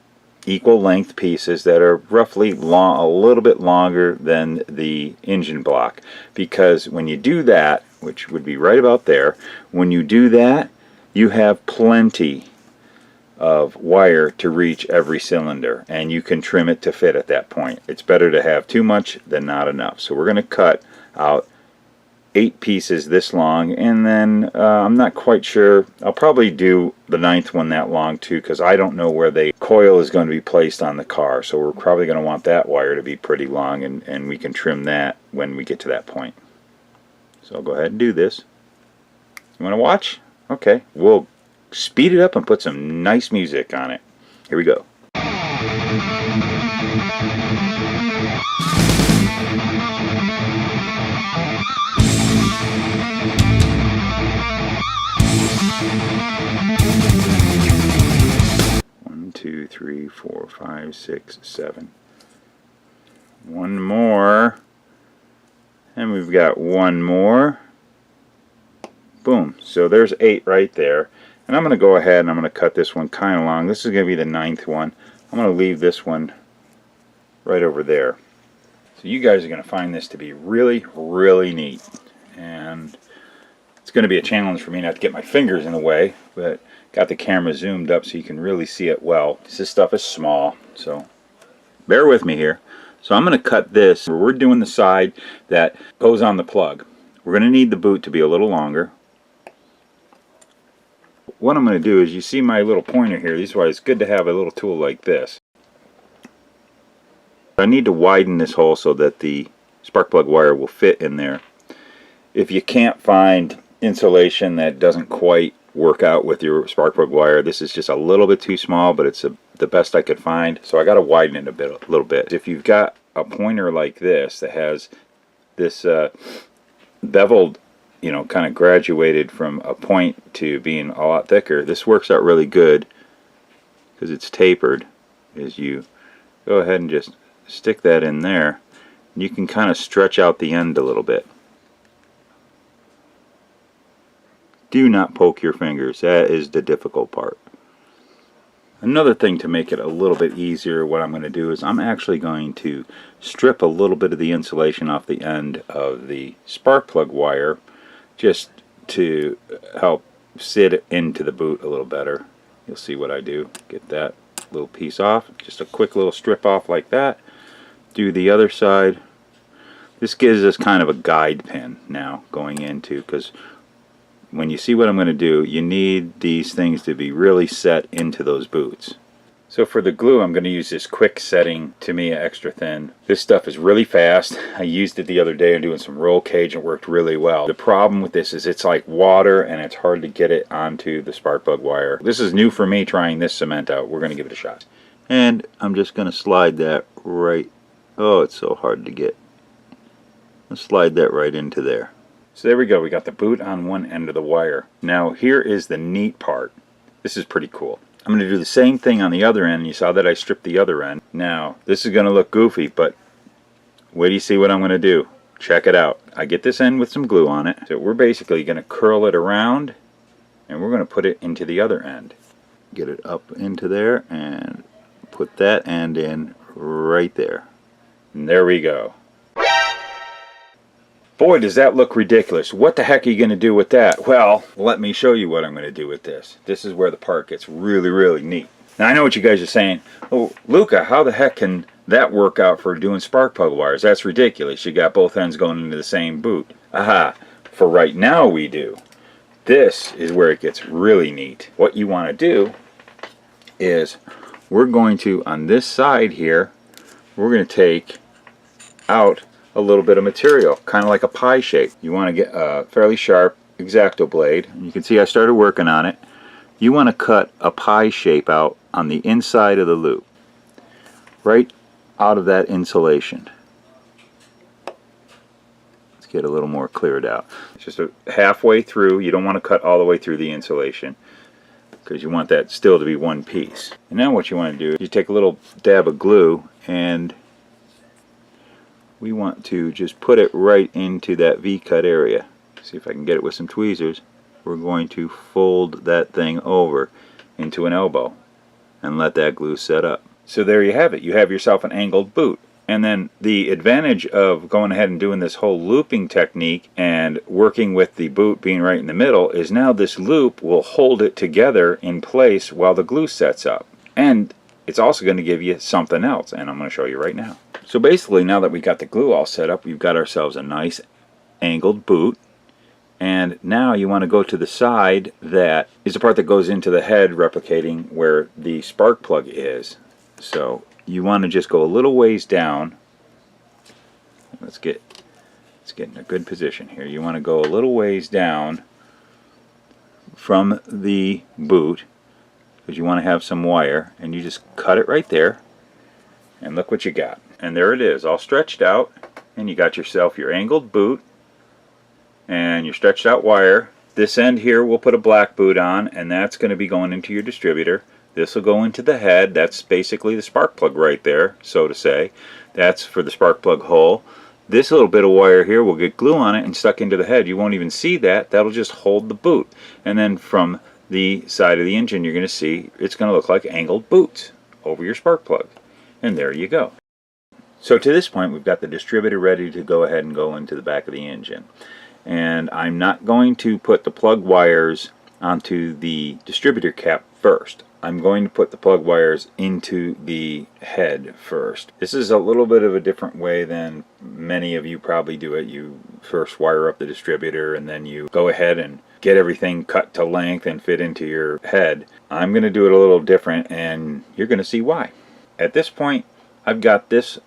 equal length pieces that are roughly a little bit longer than the engine block, because when you do that, which would be right about there, when you do that, you have plenty of wire to reach every cylinder, and you can trim it to fit at that point. It's better to have too much than not enough. So we're going to cut out 8 pieces this long, and then I'm not quite sure, I'll probably do the 9th one that long too, because I don't know where the coil is going to be placed on the car, so we're probably going to want that wire to be pretty long, and we can trim that when we get to that point. So I'll go ahead and do this. You want to watch? Okay, we'll speed it up and put some nice music on it. Here we go. One, 2, 3, 4, 5, 6, 7. One more. And we've got one more. Boom. So there's 8 right there. And I'm going to go ahead and I'm going to cut this one kind of long. This is going to be the 9th one. I'm going to leave this one right over there. So you guys are going to find this to be really, really neat. And it's going to be a challenge for me not to get my fingers in the way, but got the camera zoomed up so you can really see it well. This stuff is small, so bear with me here. So I'm going to cut this. We're doing the side that goes on the plug. We're going to need the boot to be a little longer. What I'm going to do is, you see my little pointer here. This is why it's good to have a little tool like this. I need to widen this hole so that the spark plug wire will fit in there. If you can't find insulation that doesn't quite work out with your spark plug wire, this is just a little bit too small, but it's the best I could find, so I got to widen it a little bit. If you've got a pointer like this that has this beveled, you know, kind of graduated from a point to being a lot thicker, this works out really good because it's tapered. As you go ahead and just stick that in there, you can kind of stretch out the end a little bit. Do not poke your fingers. That is the difficult part. Another thing to make it a little bit easier, what I'm going to do is I'm actually going to strip a little bit of the insulation off the end of the spark plug wire, just to help sit into the boot a little better. You'll see what I do. Get that little piece off. Just a quick little strip off like that. Do the other side. This gives us kind of a guide pin now going into, because when you see what I'm going to do, you need these things to be really set into those boots. So for the glue, I'm going to use this quick setting Tamiya extra thin. This stuff is really fast. I used it the other day doing some roll cage and it worked really well. The problem with this is it's like water and it's hard to get it onto the spark plug wire. This is new for me trying this cement out. We're going to give it a shot. And I'm just going to slide that right. Oh, it's so hard to get. I'll slide that right into there. So there we go. We got the boot on one end of the wire. Now here is the neat part. This is pretty cool. I'm going to do the same thing on the other end. You saw that I stripped the other end. Now, this is going to look goofy, but wait till you see what I'm going to do. Check it out. I get this end with some glue on it. So we're basically going to curl it around, and we're going to put it into the other end. Get it up into there, and put that end in right there. And there we go. Boy, does that look ridiculous. What the heck are you going to do with that? Well, let me show you what I'm going to do with this. This is where the part gets really, really neat. Now, I know what you guys are saying. Oh, Luka, how the heck can that work out for doing spark plug wires? That's ridiculous. You got both ends going into the same boot. Aha. For right now, we do. This is where it gets really neat. What you want to do is we're going to, on this side here, we're going to take out a little bit of material, kind of like a pie shape. You want to get a fairly sharp X-Acto blade. You can see I started working on it. You want to cut a pie shape out on the inside of the loop, right out of that insulation. Let's get a little more cleared out. Just halfway through. You don't want to cut all the way through the insulation, because you want that still to be one piece. And now what you want to do is you take a little dab of glue, and we want to just put it right into that V-cut area. See if I can get it with some tweezers. We're going to fold that thing over into an elbow and let that glue set up. So there you have it. You have yourself an angled boot. And then the advantage of going ahead and doing this whole looping technique and working with the boot being right in the middle is now this loop will hold it together in place while the glue sets up. And it's also going to give you something else, and I'm going to show you right now. So basically, now that we got the glue all set up, we've got ourselves a nice angled boot. And now you want to go to the side that is the part that goes into the head, replicating where the spark plug is. So you want to just go a little ways down. Let's get in a good position here. You want to go a little ways down from the boot, because you want to have some wire, and you just cut it right there, and look what you got. And there it is, all stretched out, and you got yourself your angled boot and your stretched out wire. This end here we'll put a black boot on, and that's going to be going into your distributor. This will go into the head. That's basically the spark plug right there, so to say. That's for the spark plug hole. This little bit of wire here will get glue on it and stuck into the head. You won't even see that. That'll just hold the boot. And then from the side of the engine, you're going to see it's going to look like angled boots over your spark plug. And there you go. So to this point, we've got the distributor ready to go ahead and go into the back of the engine. And I'm not going to put the plug wires onto the distributor cap first. I'm going to put the plug wires into the head first. This is a little bit of a different way than many of you probably do it. You first wire up the distributor and then you go ahead and get everything cut to length and fit into your head. I'm going to do it a little different, and you're going to see why. At this point, I've got this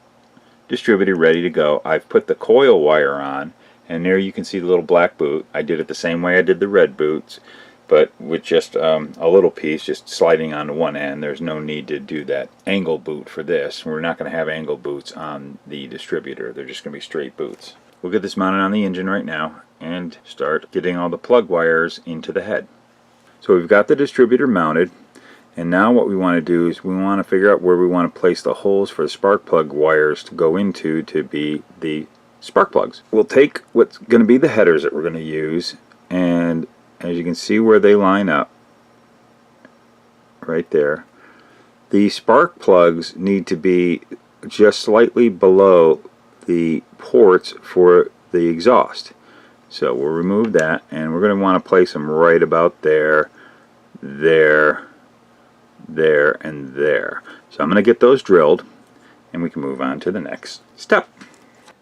distributor ready to go. I've put the coil wire on, and there you can see the little black boot. I did it the same way I did the red boots, but with just a little piece just sliding onto one end. There's no need to do that angle boot for this. We're not going to have angle boots on the distributor. They're just going to be straight boots. We'll get this mounted on the engine right now and start getting all the plug wires into the head. So we've got the distributor mounted, and now what we want to do is we want to figure out where we want to place the holes for the spark plug wires to go into to be the spark plugs. We'll take what's going to be the headers that we're going to use, and as you can see where they line up right there, the spark plugs need to be just slightly below the ports for the exhaust. So we'll remove that, and we're going to want to place them right about there, there, there, and there. So I'm going to get those drilled, and we can move on to the next step.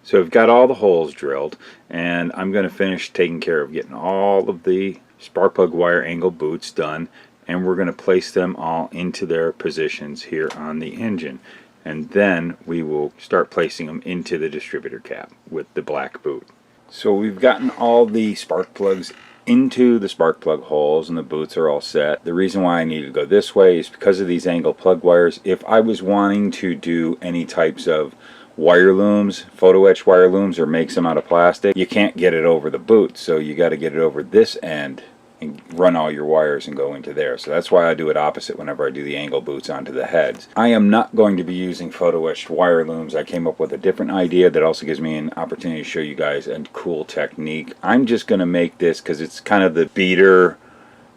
So I've got all the holes drilled, and I'm going to finish taking care of getting all of the spark plug wire angle boots done, and we're going to place them all into their positions here on the engine, and then we will start placing them into the distributor cap with the black boot. So we've gotten all the spark plugs into the spark plug holes, and the boots are all set. The reason why I need to go this way is because of these angle plug wires. If I was wanting to do any types of wire looms, photo etch wire looms, or make some out of plastic, you can't get it over the boot, so you got to get it over this end and run all your wires and go into there. So that's why I do it opposite whenever I do the angle boots onto the heads. I am not going to be using photo etched wire looms. I came up with a different idea that also gives me an opportunity to show you guys a cool technique. I'm just going to make this because it's kind of the beater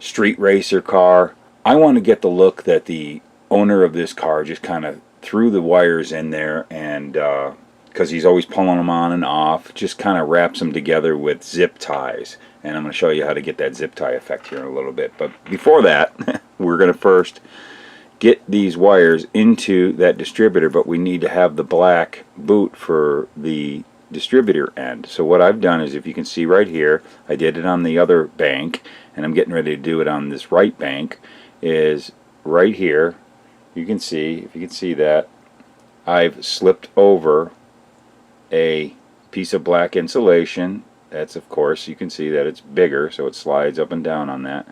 street racer car. I want to get the look that the owner of this car just kind of threw the wires in there, and because he's always pulling them on and off, just kind of wraps them together with zip ties. And I'm going to show you how to get that zip tie effect here in a little bit. But before that, we're going to first get these wires into that distributor, but we need to have the black boot for the distributor end. So what I've done is, if you can see right here, I did it on the other bank, and I'm getting ready to do it on this right bank, is right here. You can see, if you can see that, I've slipped over a piece of black insulation. That's, of course, you can see that it's bigger, so it slides up and down on that.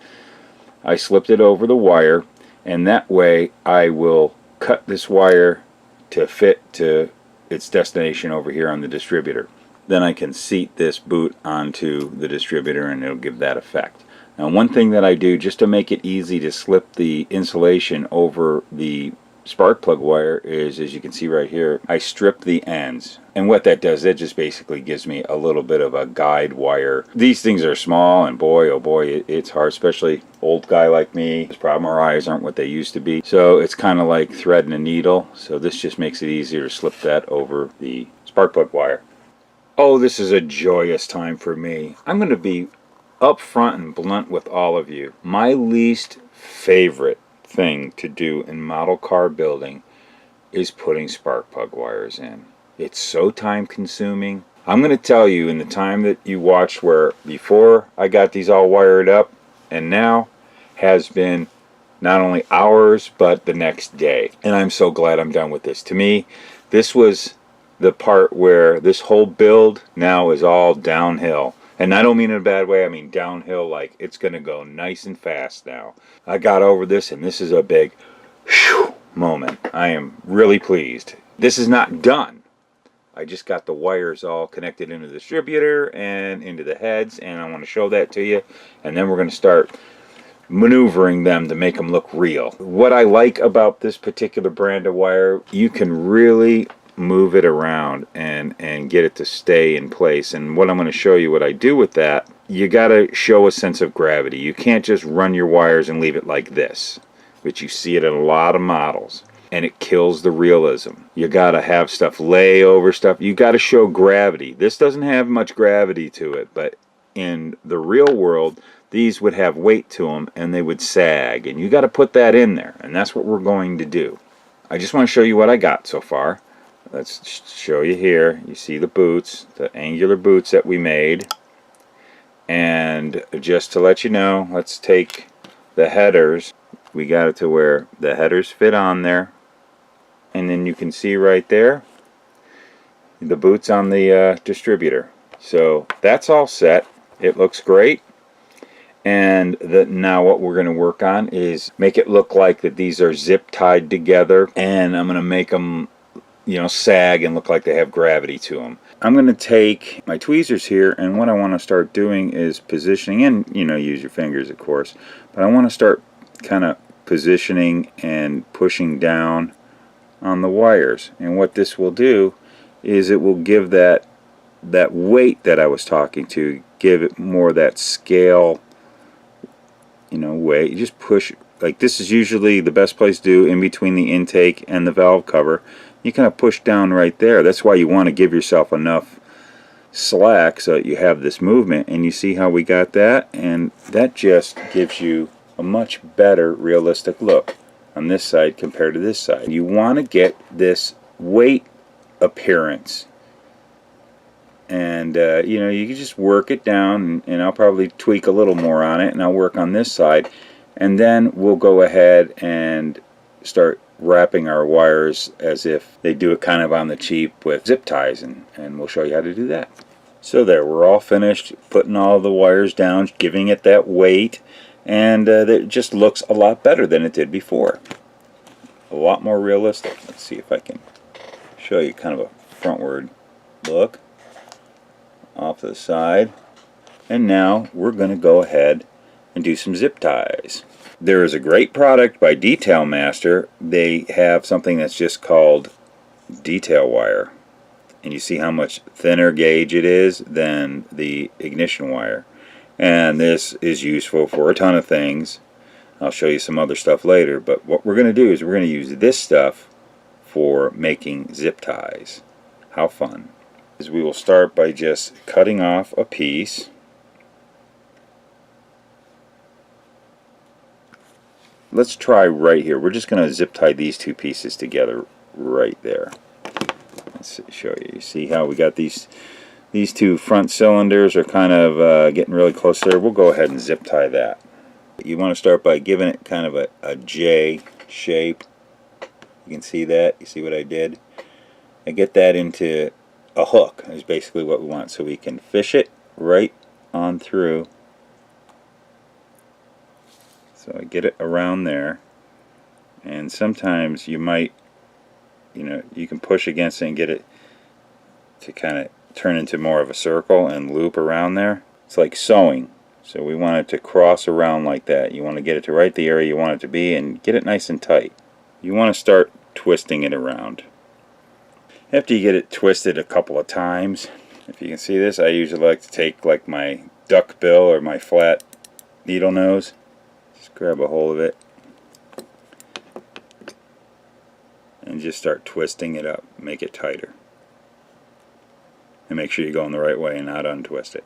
I slipped it over the wire, and that way I will cut this wire to fit to its destination over here on the distributor. Then I can seat this boot onto the distributor, and it'll give that effect. Now, one thing that I do just to make it easy to slip the insulation over the spark plug wire is, as you can see right here, I strip the ends. And what that does, that just basically gives me a little bit of a guide wire. These things are small, and boy, oh boy, it's hard, especially old guy like me. This problem, our eyes aren't what they used to be. So it's kind of like threading a needle. So this just makes it easier to slip that over the spark plug wire. Oh, this is a joyous time for me. I'm going to be upfront and blunt with all of you. My least favorite thing to do in model car building is putting spark plug wires in. It's so time consuming. I'm going to tell you, in the time that you watched, where before I got these all wired up and now has been not only hours but the next day, and I'm so glad I'm done with this. To me, this was the part where this whole build now is all downhill. And I don't mean in a bad way, I mean downhill, like it's going to go nice and fast now. I got over this, and this is a big whew moment. I am really pleased. This is not done. I just got the wires all connected into the distributor and into the heads, and I want to show that to you. And then we're going to start maneuvering them to make them look real. What I like about this particular brand of wire, you can really move it around and get it to stay in place. And what I'm going to show you what I do with that, you got to show a sense of gravity. You can't just run your wires and leave it like this, which you see it in a lot of models, and it kills the realism. You got to have stuff lay over stuff. You got to show gravity. This doesn't have much gravity to it, but in the real world, these would have weight to them and they would sag, and you got to put that in there, and that's what we're going to do. I just want to show you what I got so far. Let's show you here. You see the boots, the angular boots that we made. And just to let you know, let's take the headers. We got it to where the headers fit on there, and then you can see right there the boots on the distributor. So that's all set. It looks great. And now what we're going to work on is make it look like that these are zip tied together, and I'm going to make them, you know, sag and look like they have gravity to them. I'm going to take my tweezers here, and what I want to start doing is positioning, and you know, use your fingers of course, but I want to start kind of positioning and pushing down on the wires. And what this will do is it will give that weight that I was talking to, give it more that scale, you know, weight. You just push, like this is usually the best place to do, in between the intake and the valve cover. You kind of push down right there. That's why you want to give yourself enough slack so that you have this movement. And you see how we got that, and that just gives you a much better realistic look on this side compared to this side. You want to get this weight appearance, and you know, you can just work it down, and I'll probably tweak a little more on it, and I'll work on this side, and then we'll go ahead and start wrapping our wires as if they do it kind of on the cheap with zip ties, and we'll show you how to do that. So there, we're all finished putting all the wires down, giving it that weight, and it just looks a lot better than it did before. A lot more realistic. Let's see if I can show you kind of a frontward look off to the side. And now we're going to go ahead and do some zip ties. There is a great product by Detail Master. They have something that's just called detail wire, and you see how much thinner gauge it is than the ignition wire, and this is useful for a ton of things. I'll show you some other stuff later, but what we're going to do is we're going to use this stuff for making zip ties. How fun. Is we will start by just cutting off a piece. Let's try right here. We're just going to zip tie these two pieces together right there. Let's show you. You see how we got these two front cylinders are kind of getting really close there. We'll go ahead and zip tie that. You want to start by giving it kind of a J shape. You can see that. You see what I did? I get that into a hook is basically what we want, so we can fish it right on through. So I get it around there, and sometimes you might, you know, you can push against it and get it to kind of turn into more of a circle and loop around there. It's like sewing, so we want it to cross around like that. You want to get it to right the area you want it to be and get it nice and tight. You want to start twisting it around. After you get it twisted a couple of times, if you can see this, I usually like to take like my duck bill or my flat needle nose, just grab a hold of it and just start twisting it up, make it tighter, and make sure you're going the right way and not untwist it.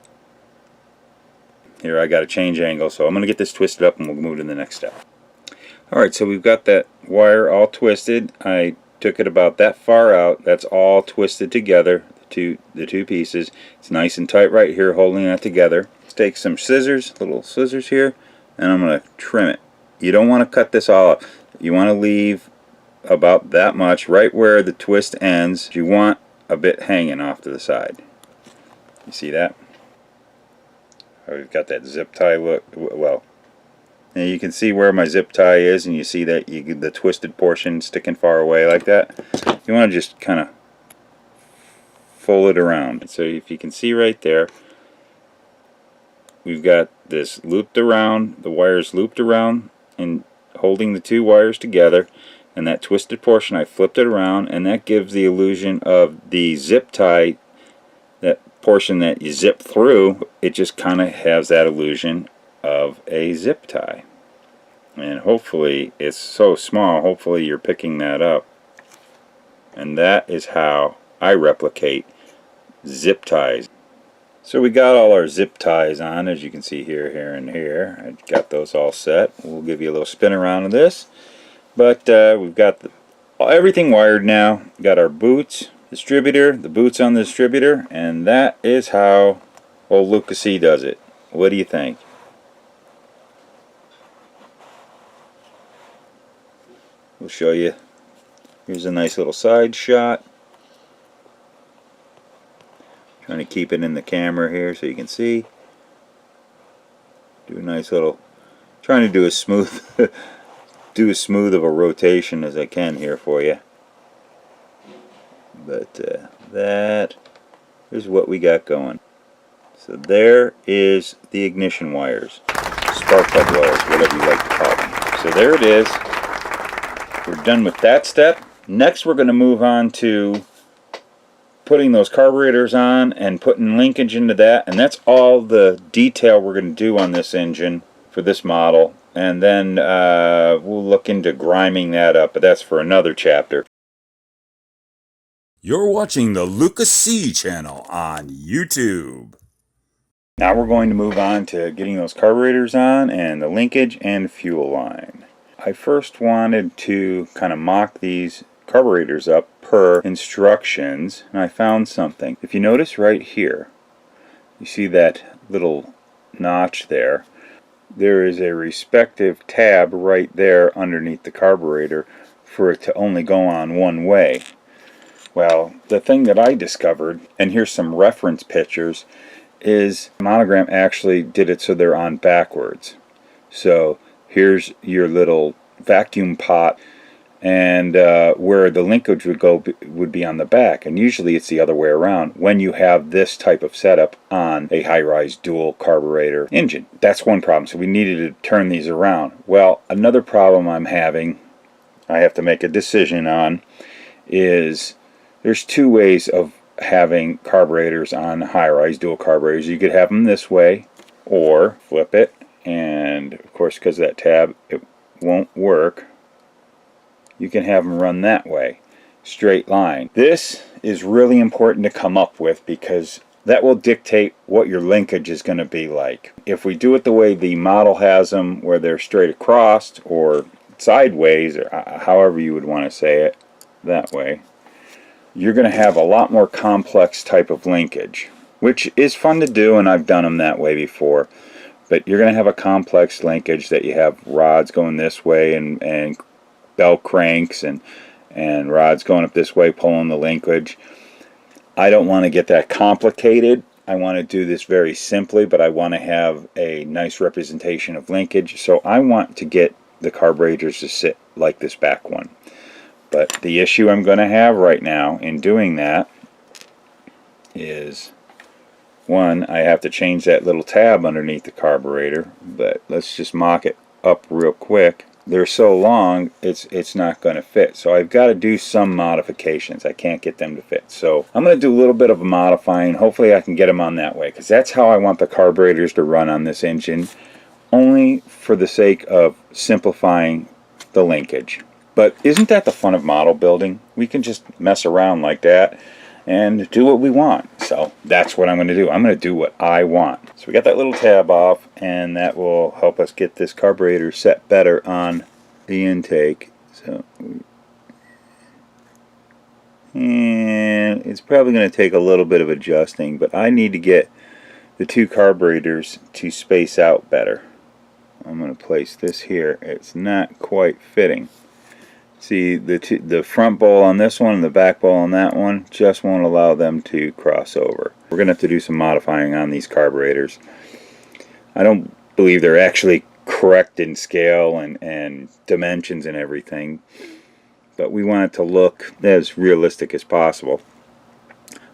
Here I got to change angle, so I'm going to get this twisted up and we'll move to the next step. Alright, so we've got that wire all twisted. I took it about that far out. That's all twisted together, the two pieces. It's nice and tight right here, holding that together. Let's take some scissors, little scissors here, and I'm going to trim it. You don't want to cut this all up. You want to leave about that much right where the twist ends. You want a bit hanging off to the side. You see that? We've got that zip tie look. Well, now you can see where my zip tie is, and you see that the twisted portion sticking far away like that. You want to just kind of fold it around. So if you can see right there, we've got this looped around, the wires looped around and holding the two wires together, and that twisted portion I flipped it around, and that gives the illusion of the zip tie, that portion that you zip through. It just kind of has that illusion of a zip tie, and hopefully it's so small, hopefully you're picking that up. And that is how I replicate zip ties. So we got all our zip ties on, as you can see here, here, and here. I got those all set. We'll give you a little spin around of this. But we've got everything wired now. Got our boots, distributor, the boots on the distributor, and that is how old Luka C does it. What do you think? We'll show you. Here's a nice little side shot. Trying to keep it in the camera here so you can see. Do a nice little, trying to do as smooth do as smooth of a rotation as I can here for you. But that is what we got going. So there is the ignition wires, spark plug wires, whatever you like to call them. So there it is. We're done with that step. Next we're going to move on to putting those carburetors on and putting linkage into that, and that's all the detail we're going to do on this engine for this model. And then we'll look into griming that up, but that's for another chapter. You're watching the Luka C channel on YouTube. Now we're going to move on to getting those carburetors on and the linkage and fuel line. I first wanted to kind of mock these carburetors up per instructions, and I found something. If you notice right here, you see that little notch there. There is a respective tab right there underneath the carburetor for it to only go on one way. Well, the thing that I discovered, and here's some reference pictures, is Monogram actually did it so they're on backwards. So here's your little vacuum pot, and where the linkage would go would be on the back, and usually it's the other way around when you have this type of setup on a high-rise dual carburetor engine. That's one problem, so we needed to turn these around. Well, another problem I'm having, I have to make a decision on, is there's two ways of having carburetors on high-rise dual carburetors. You could have them this way or flip it, and of course because of that tab it won't work. You can have them run that way, straight line. This is really important to come up with because that will dictate what your linkage is going to be like. If we do it the way the model has them, where they're straight across or sideways, or however you would want to say it, that way, you're going to have a lot more complex type of linkage, which is fun to do, and I've done them that way before. But you're going to have a complex linkage that you have rods going this way and belt cranks and rods going up this way pulling the linkage. I don't want to get that complicated. I want to do this very simply, but I want to have a nice representation of linkage. So I want to get the carburetors to sit like this back one. But the issue I'm going to have right now in doing that is, one, I have to change that little tab underneath the carburetor, but let's just mock it up real quick. They're so long, it's not going to fit. So I've got to do some modifications. I can't get them to fit. So I'm going to do a little bit of a modifying. Hopefully I can get them on that way, because that's how I want the carburetors to run on this engine, only for the sake of simplifying the linkage. But isn't that the fun of model building? We can just mess around like that and do what we want. So that's what I'm going to do. I'm going to do what I want. So we got that little tab off, and that will help us get this carburetor set better on the intake. So, and it's probably going to take a little bit of adjusting, but I need to get the two carburetors to space out better. I'm going to place this here. It's not quite fitting. See, the front bowl on this one and the back bowl on that one just won't allow them to cross over. We're going to have to do some modifying on these carburetors. I don't believe they're actually correct in scale and dimensions and everything, but we want it to look as realistic as possible.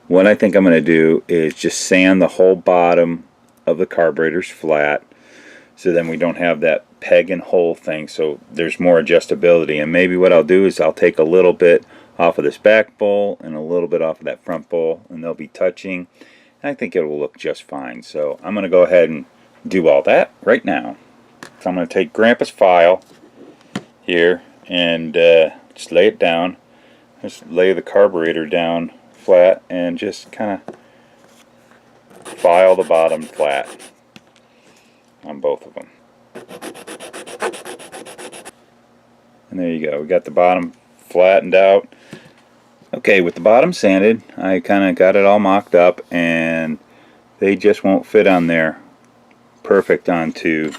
What I think I'm going to do is just sand the whole bottom of the carburetors flat, so then we don't have that peg and hole thing, so there's more adjustability. And maybe what I'll do is I'll take a little bit off of this back bowl and a little bit off of that front bowl, and they'll be touching. I think it will look just fine. So I'm going to go ahead and do all that right now. So I'm going to take Grandpa's file here and just lay it down. Just lay the carburetor down flat and just kind of file the bottom flat on both of them. And there you go. We got the bottom flattened out. Okay, with the bottom sanded, I kind of got it all mocked up, and they just won't fit on there perfect onto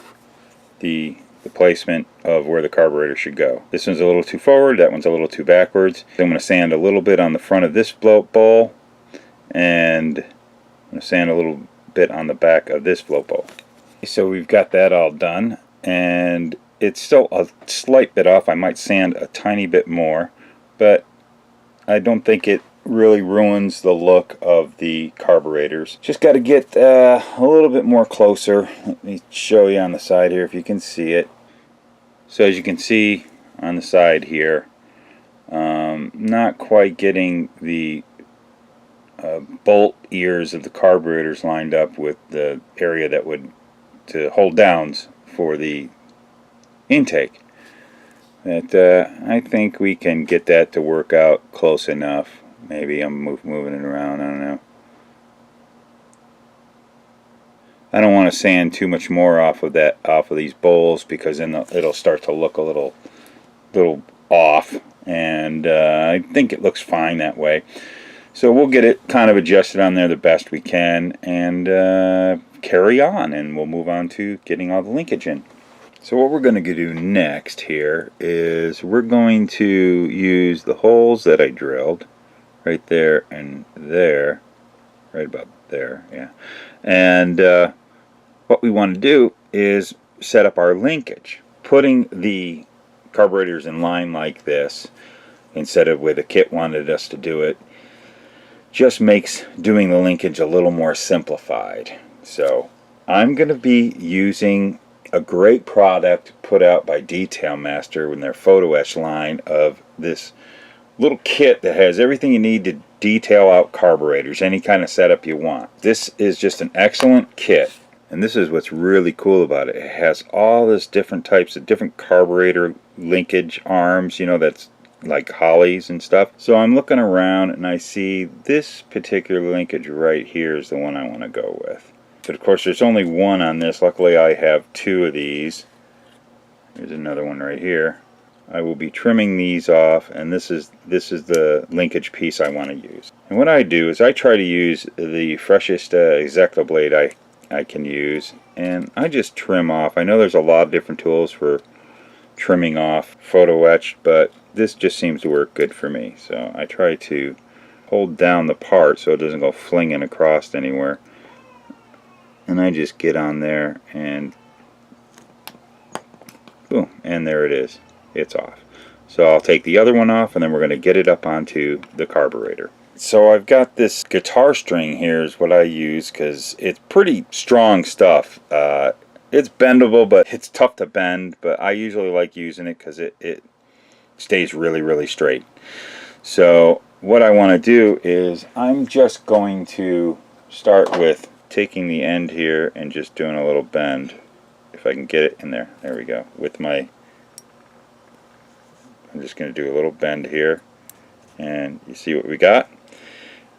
the placement of where the carburetor should go. This one's a little too forward, that one's a little too backwards. So I'm going to sand a little bit on the front of this float bowl, and I'm going to sand a little bit on the back of this float bowl. So we've got that all done, and it's still a slight bit off. I might sand a tiny bit more, but I don't think it really ruins the look of the carburetors. Just got to get a little bit more closer. Let me show you on the side here if you can see it. So as you can see on the side here, not quite getting the bolt ears of the carburetors lined up with the area that would to hold downs for the intake. But I think we can get that to work out close enough. Maybe I'm moving it around, I don't know. I don't want to sand too much more off of these bowls, because then it'll start to look a little off, and I think it looks fine that way. So we'll get it kind of adjusted on there the best we can, and carry on, and we'll move on to getting all the linkage in. So what we're going to do next here is we're going to use the holes that I drilled right there and there, right about there, yeah. And what we want to do is set up our linkage. Putting the carburetors in line like this, instead of where the kit wanted us to do it, just makes doing the linkage a little more simplified. So I'm going to be using a great product put out by Detail Master in their photo etch line of this little kit that has everything you need to detail out carburetors, any kind of setup you want. This is just an excellent kit, and this is what's really cool about it. It has all this different types of different carburetor linkage arms, you know, that's like hollies and stuff. So I'm looking around and I see this particular linkage right here is the one I want to go with. But of course there's only one on this. Luckily I have two of these. There's another one right here. I will be trimming these off, and this is the linkage piece I want to use. And what I do is I try to use the freshest AZLeo blade I can use, and I just trim off. I know there's a lot of different tools for trimming off photo etch, but this just seems to work good for me. So I try to hold down the part so it doesn't go flinging across anywhere, and I just get on there and boom, and there it is. It's off. So I'll take the other one off, and then we're going to get it up onto the carburetor. So I've got this guitar string here is what I use, because it's pretty strong stuff. It's bendable, but it's tough to bend, but I usually like using it because it stays really straight. So what I want to do is I'm just going to start with taking the end here and just doing a little bend. If I can get it in there. There we go. With my, I'm just going to do a little bend here, and you see what we got.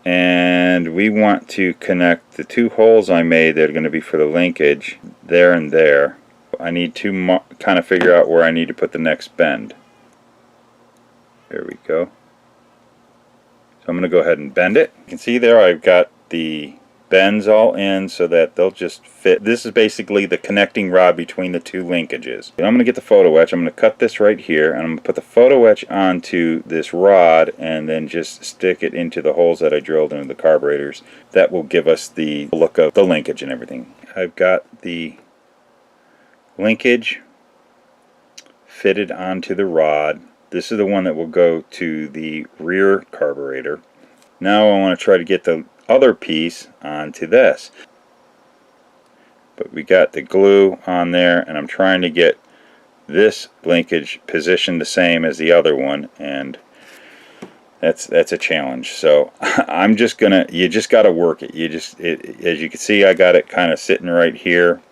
And we want to connect the two holes I made that are going to be for the linkage there and there. I need to kind of figure out where I need to put the next bend. There we go. So I'm going to go ahead and bend it. You can see there I've got the bends all in so that they'll just fit. This is basically the connecting rod between the two linkages. And I'm going to get the photo etch. I'm going to cut this right here, and I'm going to put the photo etch onto this rod and then just stick it into the holes that I drilled into the carburetors. That will give us the look of the linkage and everything. I've got the linkage fitted onto the rod. This is the one that will go to the rear carburetor. Now I want to try to get the other piece onto this, but we got the glue on there, and I'm trying to get this linkage positioned the same as the other one, and that's a challenge. So I'm just gonna, you just got to work it. As you can see, I got it kind of sitting right here.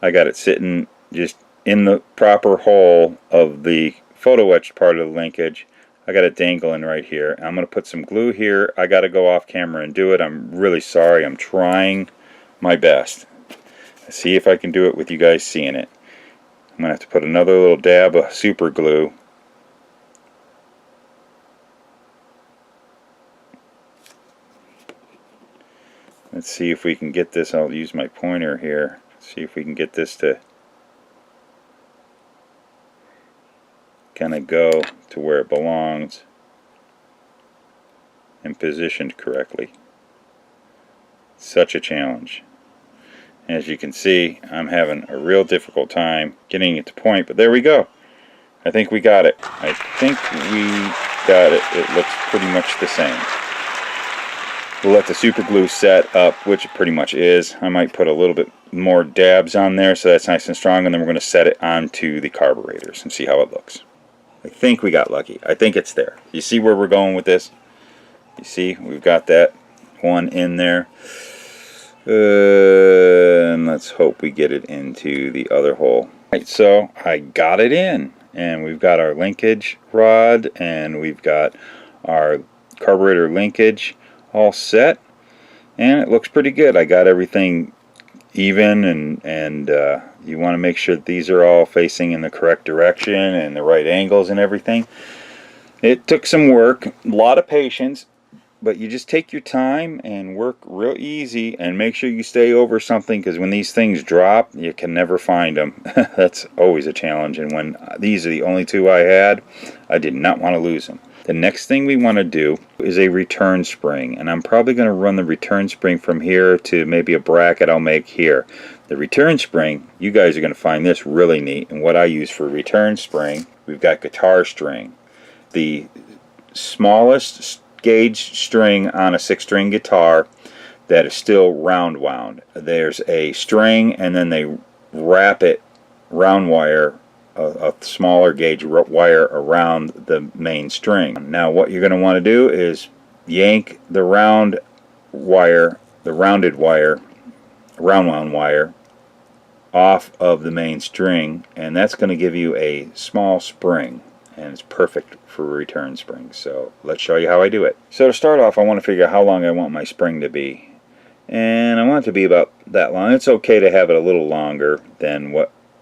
I got it sitting just in the proper hole of the photo etched part of the linkage. I got it dangling right here. I'm going to put some glue here. I got to go off camera and do it. I'm really sorry. I'm trying my best. See if I can do it with you guys seeing it. I'm going to have to put another little dab of super glue. Let's see if we can get this. I'll use my pointer here. See if we can get this to kind of go to where it belongs and positioned correctly. Such a challenge. As you can see, I'm having a real difficult time getting it to point, but there we go. I think we got it. I think we got it. It looks pretty much the same. We'll let the super glue set up, which it pretty much is. I might put a little bit more dabs on there so that's nice and strong, and then we're going to set it onto the carburetors and see how it looks. I think we got lucky. I think it's there. You see where we're going with this? You see, we've got that one in there. And let's hope we get it into the other hole. Right, so I got it in, and we've got our linkage rod, and we've got our carburetor linkage all set, and it looks pretty good. I got everything even, and you want to make sure that these are all facing in the correct direction and the right angles and everything. It took some work, a lot of patience, but you just take your time and work real easy, and make sure you stay over something, because when these things drop, you can never find them. That's always a challenge, and when these are the only two I had, I did not want to lose them. The next thing we want to do is a return spring, and I'm probably going to run the return spring from here to maybe a bracket I'll make here. The return spring, you guys are going to find this really neat, and what I use for return spring, we've got guitar string. The smallest gauge string on a 6-string guitar that is still round wound. There's a string, and then they wrap it round wire, a smaller gauge wire around the main string. Now what you're going to want to do is yank the round wire, the rounded wire, round wound wire, off of the main string, and that's going to give you a small spring, and it's perfect for return springs. So let's show you how I do it. So to start off, I want to figure out how long I want my spring to be, and I want it to be about that long. It's okay to have it a little longer than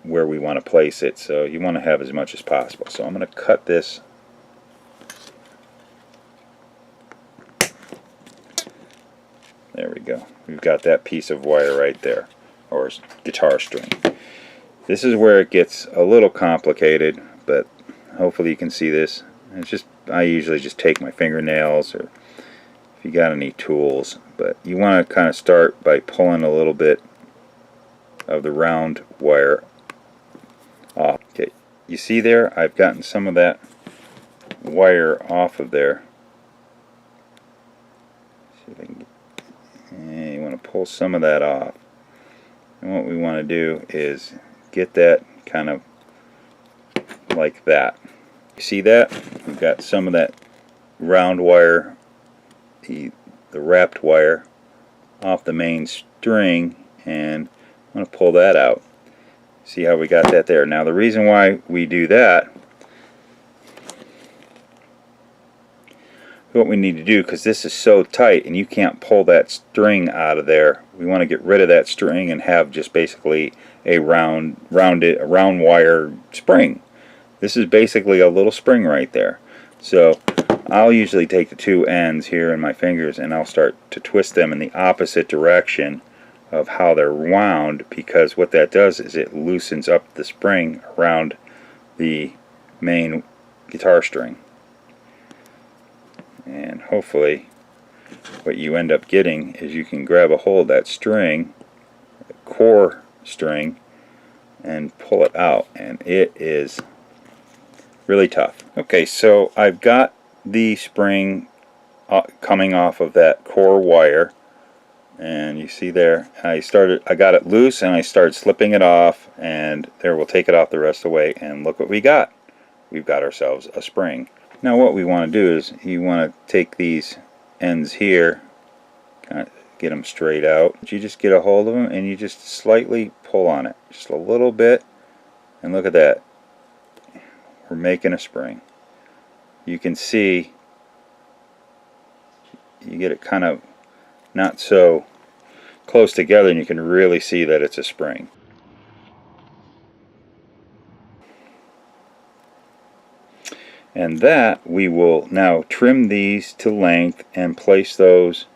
where we want to place it, so you want to have as much as possible. So I'm going to cut this there. We go. We've got that piece of wire right there, or guitar string. This is where it gets a little complicated, but hopefully you can see this. It's just, I usually just take my fingernails, or if you got any tools, but you want to kind of start by pulling a little bit of the round wire off. Okay, you see there, I've gotten some of that wire off of there. See if I can get, and you want to pull some of that off. And what we want to do is get that kind of like that. You see that? We've got some of that round wire, the wrapped wire, off the main string, and I'm going to pull that out. See how we got that there. Now the reason why we do that, what we need to do, because this is so tight and you can't pull that string out of there, we want to get rid of that string and have just basically a round wire spring. This is basically a little spring right there. So I'll usually take the two ends here in my fingers, and I'll start to twist them in the opposite direction of how they're wound, because what that does is it loosens up the spring around the main guitar string. And hopefully what you end up getting is you can grab a hold of that string, the core string, and pull it out, and it is really tough. Okay, so I've got the spring coming off of that core wire, and you see there, I got it loose, and I started slipping it off, and there, we'll take it off the rest of the way, and look what we got. We've got ourselves a spring. Now what we want to do is you want to take these ends here, kind of get them straight out. You just get a hold of them and you just slightly pull on it, just a little bit, and look at that. We're making a spring. you can see you get it kind of not so close together, and you can really see that it's a spring. And that we will now trim these to length and place those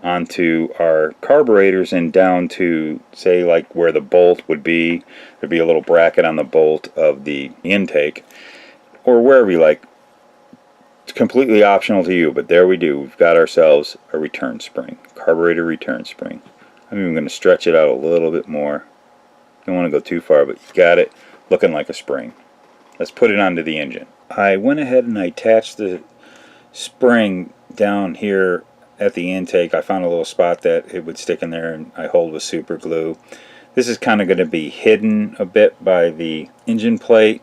onto our carburetors and down to, say, like where the bolt would be. There'd be a little bracket on the bolt of the intake, or wherever you like. It's completely optional to you, but there we do. We've got ourselves a return spring, carburetor return spring. I'm even going to stretch it out a little bit more. Don't want to go too far, but you got it looking like a spring. Let's put it onto the engine. I went ahead and I attached the spring down here at the intake. I found a little spot that it would stick in there, and I hold with super glue. This is kind of going to be hidden a bit by the engine plate.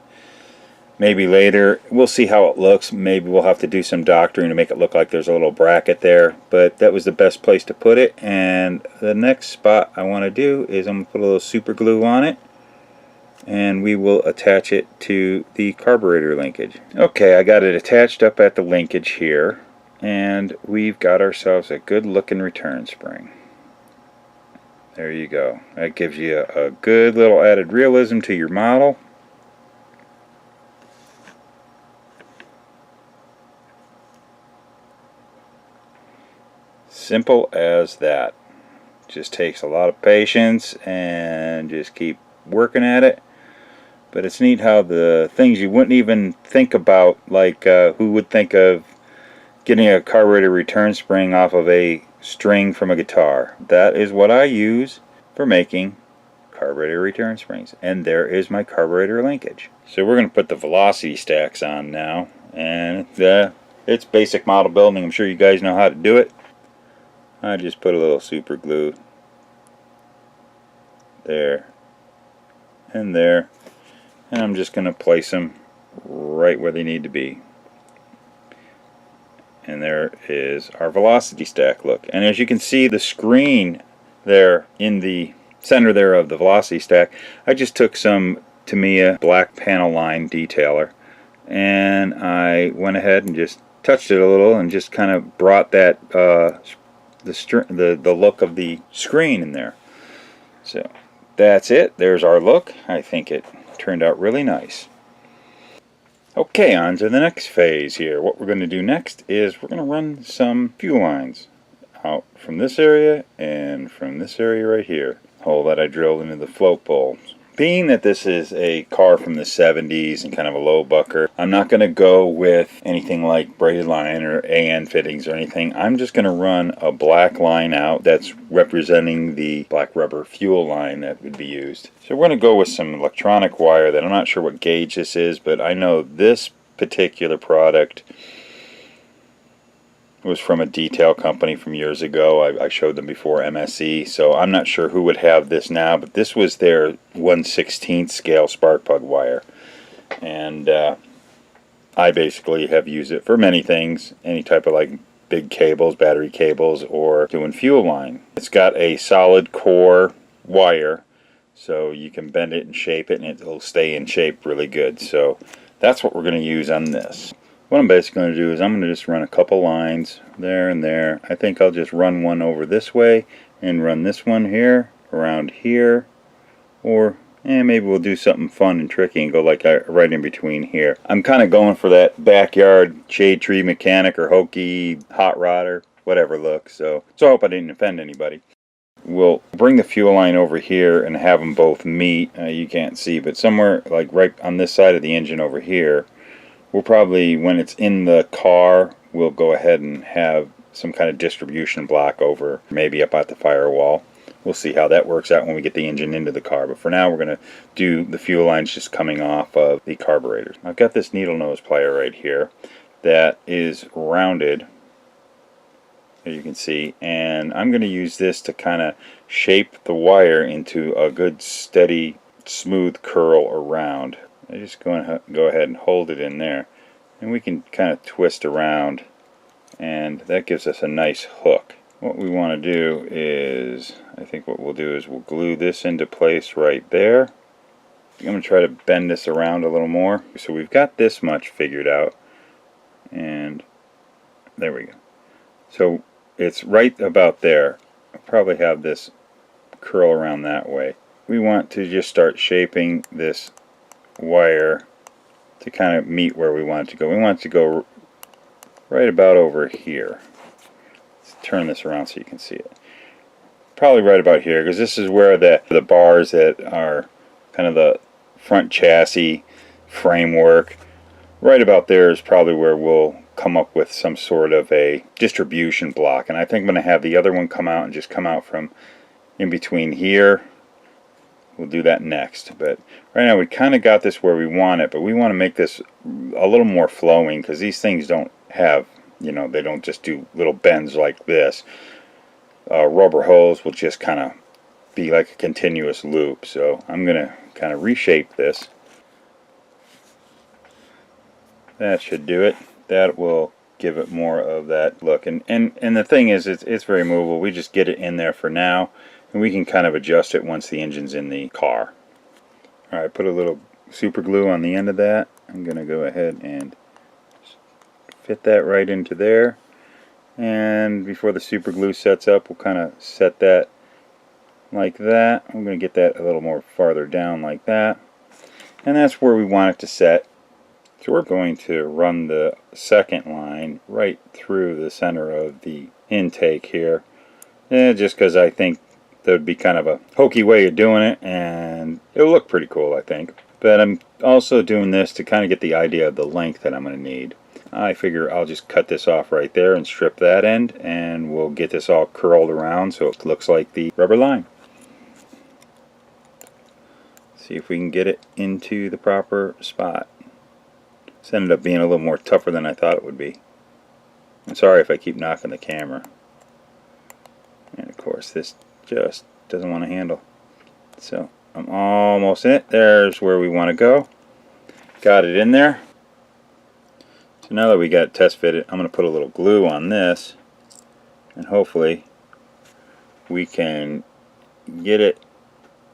Maybe later we'll see how it looks. Maybe we'll have to do some doctoring to make it look like there's a little bracket there, but that was the best place to put it. And the next spot I want to do is I'm going to put a little super glue on it, and we will attach it to the carburetor linkage. Okay, I got it attached up at the linkage here, and we've got ourselves a good looking return spring. There you go. That gives you a good little added realism to your model. Simple as that. Just takes a lot of patience and just keep working at it. But it's neat how the things you wouldn't even think about, like who would think of getting a carburetor return spring off of a string from a guitar. That is what I use for making carburetor return springs. And there is my carburetor linkage. So we're going to put the velocity stacks on now. And it's basic model building. I'm sure you guys know how to do it. I just put a little super glue there and there. And I'm just going to place them right where they need to be. And there is our velocity stack look. And as you can see, the screen there in the center there of the velocity stack, I just took some Tamiya black panel line detailer, and I went ahead and just touched it a little and just kind of brought that the look of the screen in there. So that's it. There's our look. I think it turned out really nice. Okay, on to the next phase here. What we're going to do next is we're going to run some fuel lines out from this area and from this area right here. Hole that I drilled into the float bowl. Being that this is a car from the 70s and kind of a low bucker, I'm not going to go with anything like braided line or AN fittings or anything. I'm just going to run a black line out that's representing the black rubber fuel line that would be used. So we're going to go with some electronic wire that I'm not sure what gauge this is, but I know this particular product was from a detail company from years ago. I showed them before, MSE, so I'm not sure who would have this now, but this was their 1/16 scale spark plug wire. And I basically have used it for many things, any type of like big cables, battery cables, or doing fuel line. It's got a solid core wire, so you can bend it and shape it, and it'll stay in shape really good. So that's what we're going to use on this. What I'm basically going to do is I'm going to just run a couple lines there and there. I think I'll just run one over this way and run this one here, around here, or maybe we'll do something fun and tricky and go like right in between here. I'm kind of going for that backyard shade tree mechanic or hokey hot rodder, whatever look. So I hope I didn't offend anybody. We'll bring the fuel line over here and have them both meet. You can't see, but somewhere like right on this side of the engine over here, we'll probably, when it's in the car, we'll go ahead and have some kind of distribution block over, maybe up at the firewall. We'll see how that works out when we get the engine into the car. But for now, we're going to do the fuel lines just coming off of the carburetors. I've got this needle nose plier right here that is rounded, as you can see, and I'm going to use this to kind of shape the wire into a good, steady, smooth curl around. I just go ahead and hold it in there, and we can kind of twist around, and that gives us a nice hook. What we want to do is, I think what we'll do is we'll glue this into place right there. I'm going to try to bend this around a little more. So we've got this much figured out. And there we go. So it's right about there. I'll probably have this curl around that way. We want to just start shaping this wire to kind of meet where we want it to go. We want it to go right about over here. Let's turn this around so you can see it. Probably right about here, because this is where the bars that are kind of the front chassis framework, right about there is probably where we'll come up with some sort of a distribution block. And I think I'm going to have the other one come out and just come out from in between here. We'll do that next. But right now we kind of got this where we want it, but we want to make this a little more flowing, because these things don't have, you know, they don't just do little bends like this. Rubber hose will just kind of be like a continuous loop. So I'm going to kind of reshape this. That should do it. That will give it more of that look. And the thing is, it's very movable. We just get it in there for now, and we can kind of adjust it once the engine's in the car. Alright, put a little super glue on the end of that. I'm going to go ahead and fit that right into there. And before the super glue sets up, we'll kind of set that like that. I'm going to get that a little more farther down like that. And that's where we want it to set. So we're going to run the second line right through the center of the intake here. Just because I think that would be kind of a hokey way of doing it, and it'll look pretty cool, I think. But I'm also doing this to kind of get the idea of the length that I'm going to need. I figure I'll just cut this off right there and strip that end, and we'll get this all curled around so it looks like the rubber line. See if we can get it into the proper spot. This ended up being a little more tougher than I thought it would be. I'm sorry if I keep knocking the camera. And of course this just doesn't want to handle. So I'm almost in it. There's where we want to go. Got it in there. So now that we got it test fitted, I'm going to put a little glue on this, and hopefully we can get it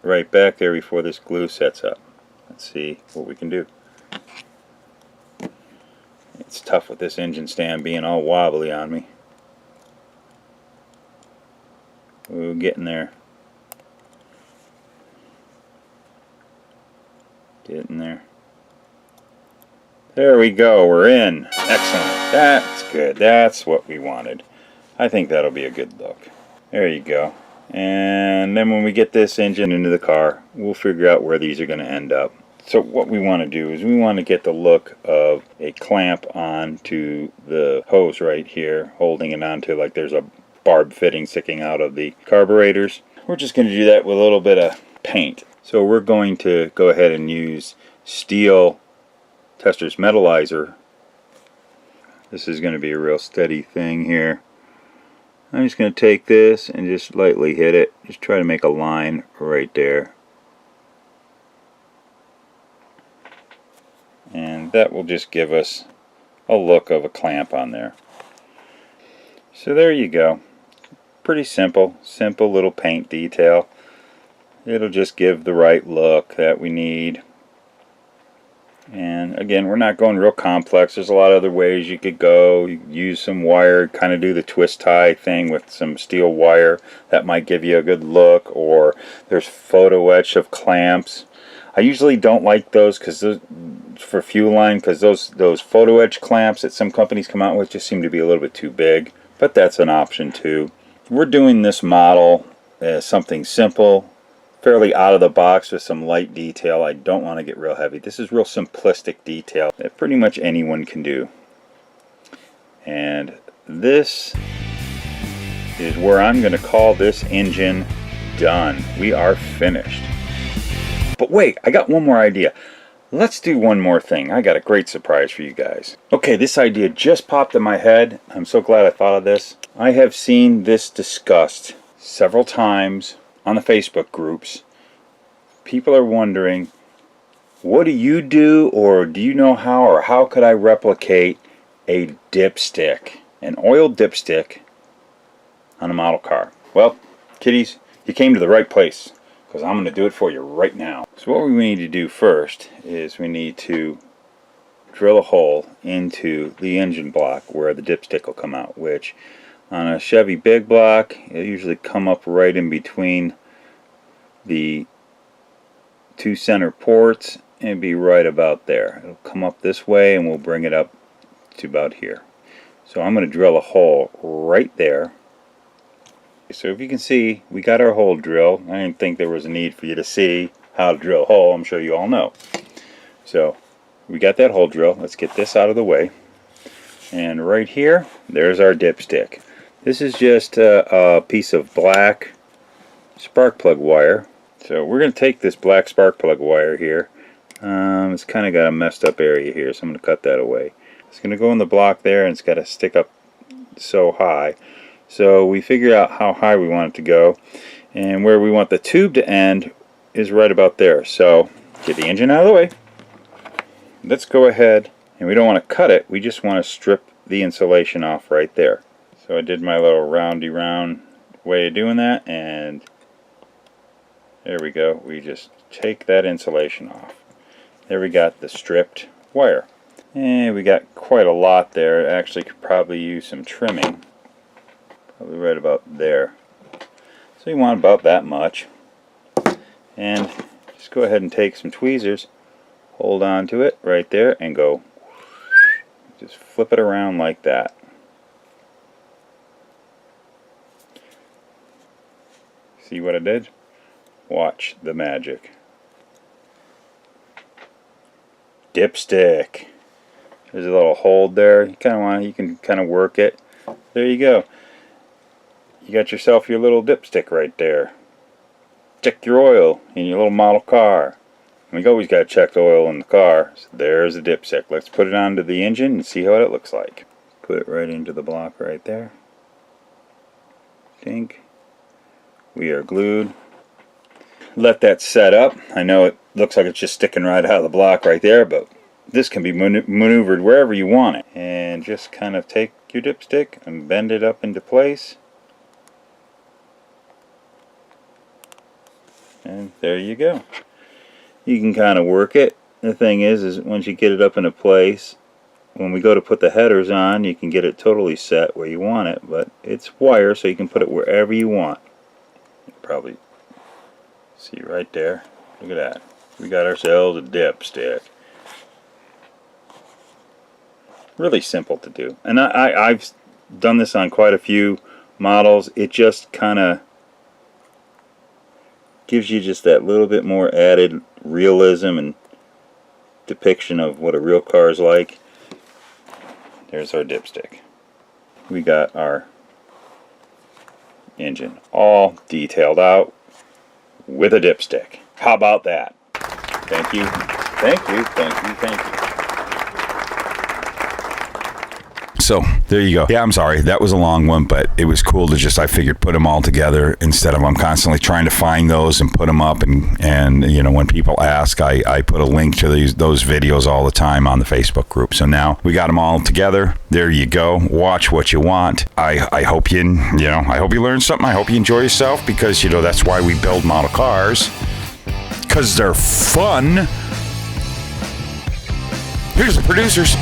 right back there before this glue sets up. Let's see what we can do. It's tough with this engine stand being all wobbly on me. We're getting there. Getting there. There we go, we're in. Excellent. That's good. That's what we wanted. I think that'll be a good look. There you go. And then when we get this engine into the car, we'll figure out where these are going to end up. So what we want to do is we want to get the look of a clamp onto the hose right here, holding it onto like there's a barb fitting sticking out of the carburetors. We're just going to do that with a little bit of paint. So we're going to go ahead and use steel Tester's Metallizer. This is going to be a real steady thing here. I'm just going to take this and just lightly hit it. Just try to make a line right there. And that will just give us a look of a clamp on there. So there you go. Pretty simple. Simple little paint detail. It'll just give the right look that we need. And again, we're not going real complex. There's a lot of other ways you could go. You use some wire, kind of do the twist tie thing with some steel wire. That might give you a good look. Or there's photo etch of clamps. I usually don't like those because for fuel line, because those photo etch clamps that some companies come out with just seem to be a little bit too big. But that's an option too. We're doing this model as something simple, fairly out of the box with some light detail. I don't want to get real heavy. This is real simplistic detail that pretty much anyone can do. And this is where I'm going to call this engine done. We are finished. But wait, I got one more idea. Let's do one more thing. I got a great surprise for you guys. Okay, this idea just popped in my head. I'm so glad I thought of this. I have seen this discussed several times on the Facebook groups. People are wondering, what do you do, or do you know how, or how could I replicate a dipstick, an oil dipstick on a model car? Well, kiddies, you came to the right place, because I'm going to do it for you right now. So what we need to do first is we need to drill a hole into the engine block where the dipstick will come out, which on a Chevy big block, it'll usually come up right in between the two center ports and be right about there. It'll come up this way and we'll bring it up to about here. So I'm going to drill a hole right there. So if you can see, we got our hole drilled. I didn't think there was a need for you to see how to drill a hole. I'm sure you all know. So we got that hole drill. Let's get this out of the way. And right here, there's our dipstick. This is just a piece of black spark plug wire. So we're going to take this black spark plug wire here. It's kind of got a messed up area here, so I'm going to cut that away. It's going to go in the block there, and it's got to stick up so high. So we figured out how high we want it to go, and where we want the tube to end is right about there. So get the engine out of the way. Let's go ahead, and we don't want to cut it, we just want to strip the insulation off right there. So I did my little roundy round way of doing that, and there we go. We just take that insulation off. There we got the stripped wire. And we got quite a lot there. It actually could probably use some trimming. Probably right about there. So you want about that much. And just go ahead and take some tweezers, hold on to it right there, and go just flip it around like that. See what I did? Watch the magic. Dipstick. There's a little hold there. You can kind of work it. There you go. You got yourself your little dipstick right there. Check your oil in your little model car. We always got to check the oil in the car. So there's the dipstick. Let's put it onto the engine and see what it looks like. Put it right into the block right there. Think. We are glued. Let that set up. I know it looks like it's just sticking right out of the block right there, but this can be maneuvered wherever you want it. And just kind of take your dipstick and bend it up into place. And there you go. You can kind of work it. The thing is once you get it up into place, when we go to put the headers on, you can get it totally set where you want it, but it's wire, so you can put it wherever you want. Probably see right there. Look at that. We got ourselves a dipstick. Really simple to do. And I've done this on quite a few models. It just kind of gives you just that little bit more added realism and depiction of what a real car is like. There's our dipstick. We got our engine all detailed out with a dipstick. How about that? Thank you, thank you, thank you, thank you. So there you go. Yeah, I'm sorry, that was a long one, but it was cool to just, I figured, put them all together instead of I'm constantly trying to find those and put them up. And you know, when people ask, I put a link to those videos all the time on the Facebook group. So now we got them all together. There you go. Watch what you want. I hope I hope you learned something. I hope you enjoy yourself, because that's why we build model cars, because they're fun. Here's the producers.